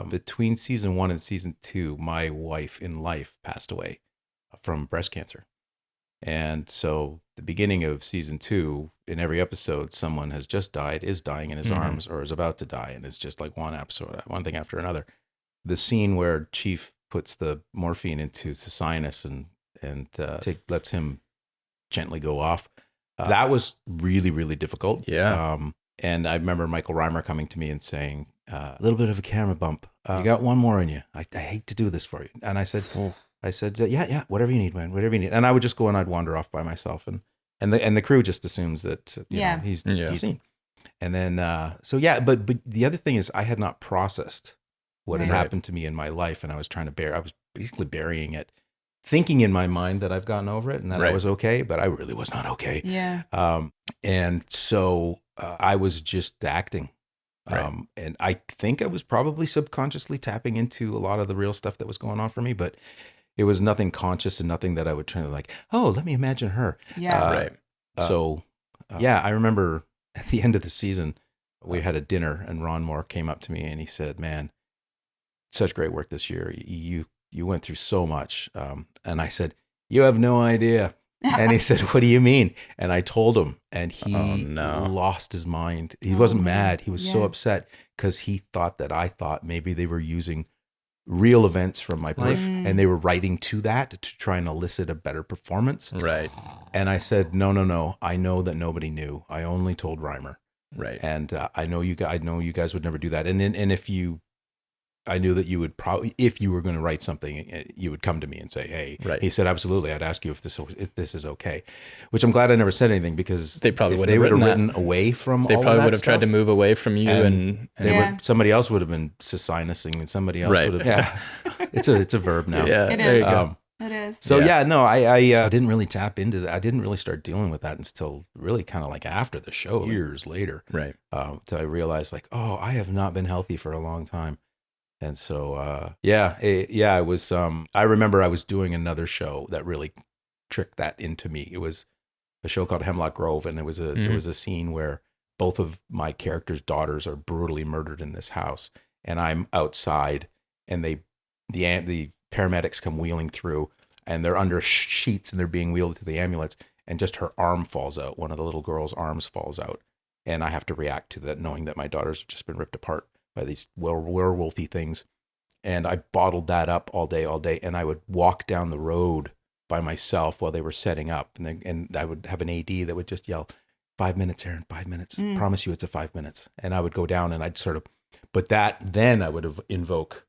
C: Between season 1 and season 2, my wife in life passed away from breast cancer. And so the beginning of season 2, in every episode, someone has just died, is dying in his arms, or is about to die. And it's just like one episode, one thing after another. The scene where Chief puts the morphine into his sinus and lets him gently go off. That was really, really difficult.
B: Yeah.
C: And I remember Michael Reimer coming to me and saying, a little bit of a camera bump. You got one more in you. I hate to do this for you. And I said, yeah, whatever you need, man, whatever you need. And I would just go and I'd wander off by myself. And the crew just assumes that, you know, he's seen. And then, but the other thing is I had not processed what had happened to me in my life. And I was I was basically burying it, thinking in my mind that I've gotten over it and that I was okay, but I really was not okay.
A: Yeah.
C: And so I was just acting. And I think I was probably subconsciously tapping into a lot of the real stuff that was going on for me, but it was nothing conscious and nothing that I would try to like, oh, let me imagine her.
A: Yeah.
C: I remember at the end of the season, we had a dinner and Ron Moore came up to me and he said, man, such great work this year. You went through so much. And I said, you have no idea. And he said, what do you mean? And I told him, and he lost his mind. He wasn't mad. He was so upset because he thought that I thought maybe they were using real events from my life and they were writing to that to try and elicit a better performance.
B: Right.
C: And I said, no. I know that nobody knew. I only told Reimer.
B: Right.
C: And I know you guys would never do that. And I knew that you would probably, if you were going to write something, you would come to me and say, hey, He said, absolutely. I'd ask you if this is okay, which I'm glad I never said anything because
B: they probably
C: would have written away from
B: they
C: all
B: probably
C: of that
B: would have tried to move away from you and
C: somebody else would have been sinusing and somebody else would have, it's a verb now.
B: Yeah,
A: it
B: there
A: is.
B: you go.
A: It is.
C: So I didn't really tap into that. I didn't really start dealing with that until really kind of like after the show, years later.
B: Right.
C: Till I realized like, oh, I have not been healthy for a long time. And so, I was, I remember I was doing another show that really tricked that into me. It was a show called Hemlock Grove. And there was a scene where both of my characters' daughters are brutally murdered in this house. And I'm outside and the paramedics come wheeling through and they're under sheets and they're being wheeled to the ambulance. And just her arm falls out. One of the little girl's arms falls out. And I have to react to that, knowing that my daughter's have just been ripped apart by these werewolfy things. And I bottled that up all day. And I would walk down the road by myself while they were setting up. And I would have an AD that would just yell, 5 minutes, Aaron, 5 minutes. Promise you it's a 5 minutes. And I would go down and I'd then I would have invoke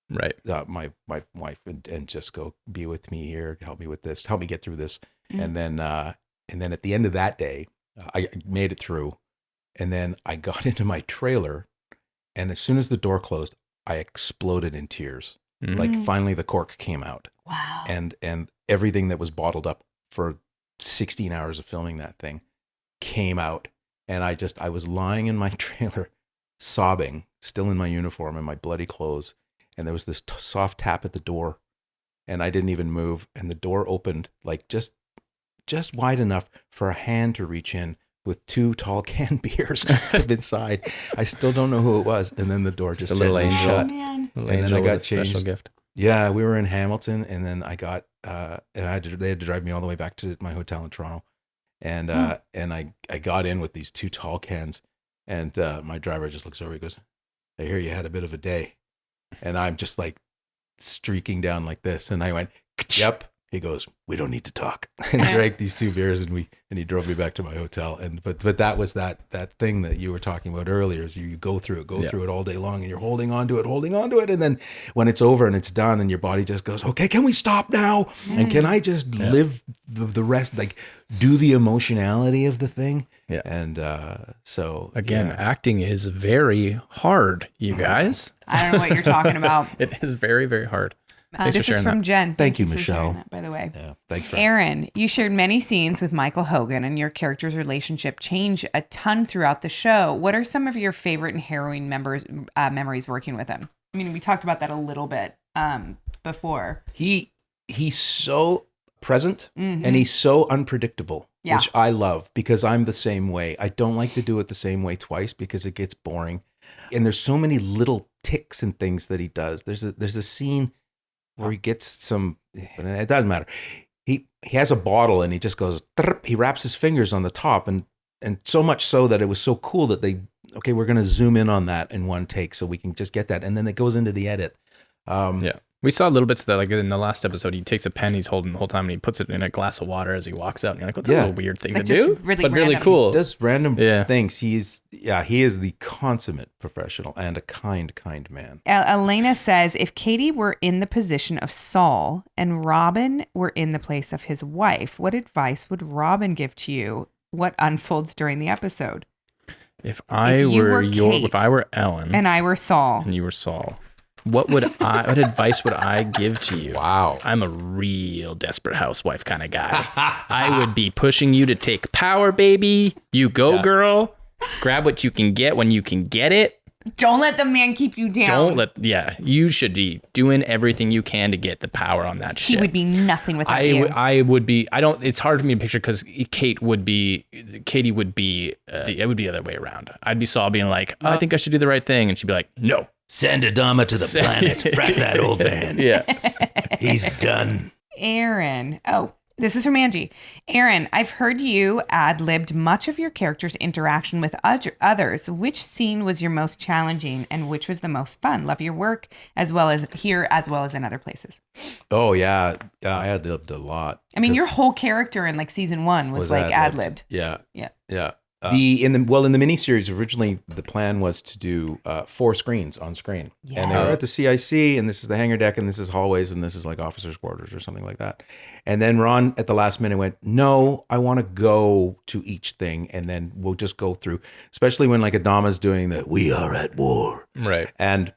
C: my wife and just go, be with me here, help me with this, help me get through this. And then at the end of that day, I made it through. And then I got into my trailer. And as soon as the door closed, I exploded in tears. Like finally the cork came out.
A: Wow.
C: And everything that was bottled up for 16 hours of filming that thing came out. And I was lying in my trailer, sobbing, still in my uniform and my bloody clothes. And there was this soft tap at the door and I didn't even move. And the door opened like just wide enough for a hand to reach in with 2 tall canned beers inside. I still don't know who it was. And then the door just
B: a little angel.
C: shut.
A: Man.
C: And then I got changed.
B: Special gift.
C: Yeah, we were in Hamilton, and then I got they had to drive me all the way back to my hotel in Toronto, and I got in with these 2 tall cans, and my driver just looks over, he goes, "I hear you had a bit of a day," and I'm just like streaking down like this, and I went, "Yep." he goes, "We don't need to talk," and drank these 2 beers, and he drove me back to my hotel. And but that was that thing that you were talking about earlier. Is you go through it all day long, and you're holding on to it, and then when it's over and it's done, and your body just goes, "Okay, can we stop now? And can I just live the rest, like do the emotionality of the thing?"
B: Yeah.
C: And so
B: again, acting is very hard, you guys.
A: I don't know what you're talking about.
B: It is very, very hard.
A: This is from Jen.
C: Thank you,
A: for
C: Michelle.
A: sharing that, by the way.
C: Yeah, thanks.
A: Aaron, you shared many scenes with Michael Hogan, and your character's relationship changed a ton throughout the show. What are some of your favorite and harrowing memories working with him? I mean, we talked about that a little bit before.
C: He's so present and he's so unpredictable, which I love because I'm the same way. I don't like to do it the same way twice because it gets boring. And there's so many little ticks and things that he does. There's a scene where he gets some, it doesn't matter. He has a bottle and he just goes, he wraps his fingers on the top and so much so that it was so cool that we're going to zoom in on that in one take so we can just get that. And then it goes into the edit.
B: We saw little bits of that, like in the last episode, he takes a pen he's holding the whole time and he puts it in a glass of water as he walks out. And you're like, what the little weird thing to do? But really cool.
C: He does random things. He is the consummate professional and a kind man.
A: Elena says, if Katee were in the position of Saul and Robin were in the place of his wife, what advice would Robin give to you? What unfolds during the episode?
B: If I were Ellen
A: and I were Saul
B: and you were Saul, what advice would I give to you?
C: Wow.
B: I'm a real desperate housewife kind of guy. I would be pushing you to take power, baby. You go, girl. Grab what you can get when you can get it.
A: Don't let the man keep you down.
B: You should be doing everything you can to get the power on that shit.
A: He would be nothing without you.
B: It's hard for me to picture because Katee would be it would be the other way around. I'd be Saul being like, I think I should do the right thing. And she'd be like, no.
C: Send Adama to the planet. Wrap that old man.
B: Yeah.
C: He's done.
A: Aaron. Oh, this is from Angie. Aaron, I've heard you ad-libbed much of your character's interaction with others. Which scene was your most challenging and which was the most fun? Love your work as well as here as well as in other places.
C: Oh, yeah. I ad-libbed a lot.
A: I mean, your whole character in like season 1 was like ad-libbed.
C: Yeah. In the miniseries, originally the plan was to do 4 screens on screen. Yes. And they were at the CIC, and this is the hangar deck, and this is hallways, and this is like officers' quarters or something like that. And then Ron at the last minute went, no, I want to go to each thing, and then we'll just go through, especially when like Adama's doing the "we are at war."
B: Right.
C: And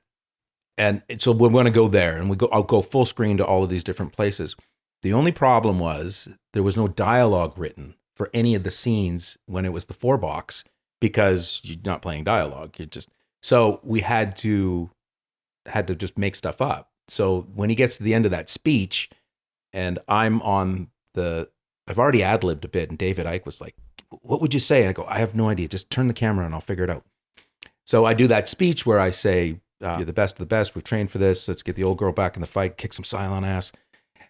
C: so we're going to go there, and I'll go full screen to all of these different places. The only problem was there was no dialogue written for any of the scenes when it was the 4-box because you're not playing dialogue. So we had to just make stuff up. So when he gets to the end of that speech and I've already ad-libbed a bit and David Icke was like, what would you say? And I go, I have no idea. Just turn the camera and I'll figure it out. So I do that speech where I say, you're the best of the best. We've trained for this. Let's get the old girl back in the fight, kick some silent ass.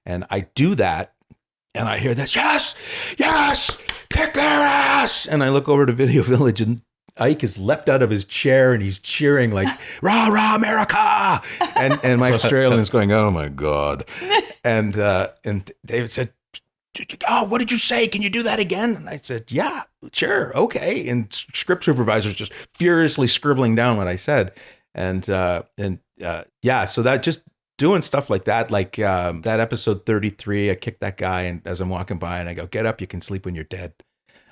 C: And I do that. And I hear this, yes, kick their ass. And I look over to Video Village and Ike has leapt out of his chair and he's cheering like, rah, rah, America. And my Australian's going, oh my God. And David said, oh, what did you say? Can you do that again? And I said, yeah, sure. Okay. And script supervisor's just furiously scribbling down what I said. And so that just, doing stuff like that, that episode 33, I kicked that guy and as I'm walking by and I go, get up, you can sleep when you're dead.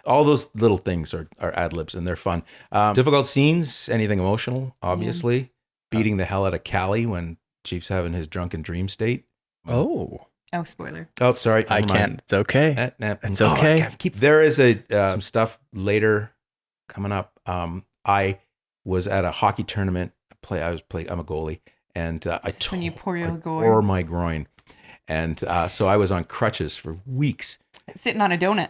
C: All those little things are ad-libs and they're fun. Difficult scenes, anything emotional, obviously. Yeah. Beating the hell out of Callie when Chief's having his drunken dream state.
A: Oh, spoiler.
C: Oh, sorry.
B: I can't. It's okay. It's okay.
C: There is some stuff later coming up. I was at a hockey tournament. I'm a goalie. And I tore my groin. And so I was on crutches for weeks.
A: Sitting on a donut.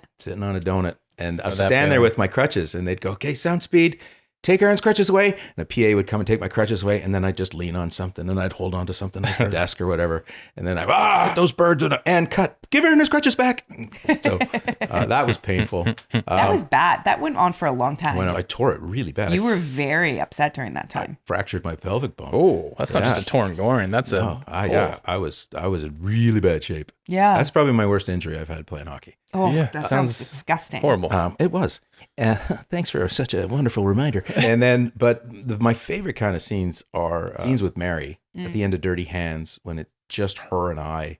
C: And I was stand there with my crutches and they'd go, okay, sound speed, take Aaron's crutches away. And a PA would come and take my crutches away. And then I'd just lean on something and I'd hold on to something like a desk or whatever. And then those birds and cut, give Aaron his crutches back. So that was painful.
A: That was bad. That went on for a long time.
C: I tore it really bad.
A: You were very upset during that time.
C: I fractured my pelvic bone.
B: Oh, that's not just a torn groin. That's
C: I was in really bad shape.
A: Yeah.
C: That's probably my worst injury I've had playing hockey.
A: Oh, that sounds disgusting.
B: Horrible.
C: It was. Thanks for such a wonderful reminder. And then, my favorite kind of scenes are scenes with Mary at the end of Dirty Hands, when it's just her and I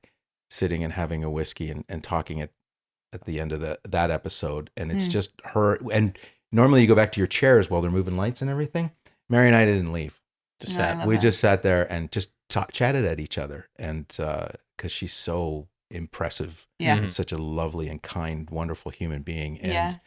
C: sitting and having a whiskey and talking at the end of that episode. And it's just her. And normally you go back to your chairs while they're moving lights and everything. Mary and I didn't leave.
B: Just sat.
C: We just sat there and just chatted at each other. And because she's so impressive.
A: Yeah.
C: And such a lovely and kind, wonderful human being. And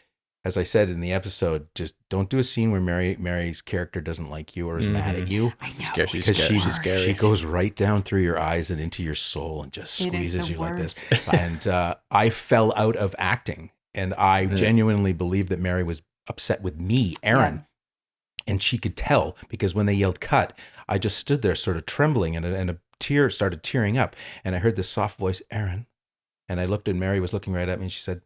C: as I said in the episode, just don't do a scene where Mary's character doesn't like you or is mad at you.
A: I know.
C: Because she goes right down through your eyes and into your soul and just squeezes you like this. And I fell out of acting, and I genuinely believe that Mary was upset with me, Aaron. And she could tell, because when they yelled cut, I just stood there sort of trembling, and a tear started tearing up. And I heard this soft voice, Aaron. And I looked, and Mary was looking right at me, and she said,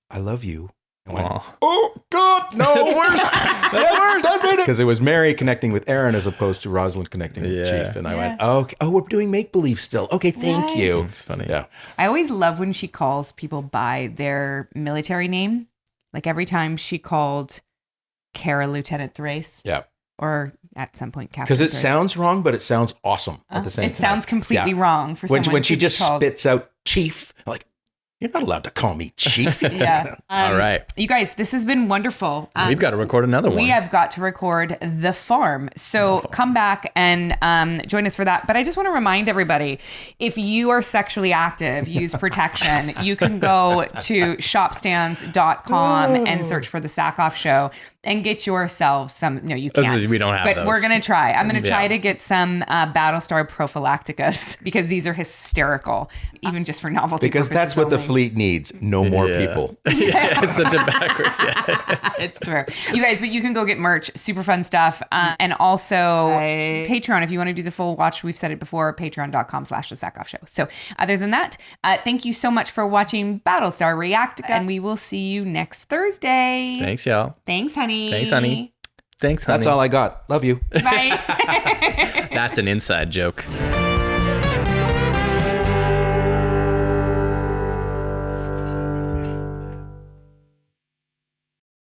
C: I love you. I went, oh, God, no.
B: That's worse. That's worse.
C: Because it was Mary connecting with Aaron as opposed to Rosalind connecting with Chief. And I went, okay, we're doing make-believe still. Okay, thank you.
B: It's funny.
C: Yeah.
A: I always love when she calls people by their military name. Like every time she called Kara Lieutenant Thrace.
C: Yeah.
A: Or at some point, Captain.
C: Because it
A: Thrace.
C: sounds wrong, but it sounds awesome at the same time.
A: It sounds completely wrong for someone
C: when she
A: to be
C: just
A: called.
C: spits out Chief, like, you're not allowed to call me Chief.
A: Yeah.
B: All right.
A: You guys, this has been wonderful.
B: We've got to record another one.
A: We have got to record The Farm. So come back and join us for that. But I just want to remind everybody, if you are sexually active, use protection. You can go to shopstands.com and search for The Sackhoff Show and get yourself some. No, you can't.
B: We don't have
A: but
B: those.
A: we're going to try. I'm going to try to get some Battlestar prophylacticas because these are hysterical, even just for novelty
C: Because that's what the fleet needs. No more people.
B: Yeah, it's such a backwards.
A: It's true. You guys, but you can go get merch, super fun stuff. And also Patreon, if you want to do the full watch, we've said it before, patreon.com/The Sackhoff Show. So other than that, thank you so much for watching Battlestar React-ica, and we will see you next Thursday.
B: Thanks, y'all.
A: Thanks, honey.
B: Thanks, honey. Thanks, honey.
C: That's all I got. Love you.
A: Bye.
B: That's an inside joke.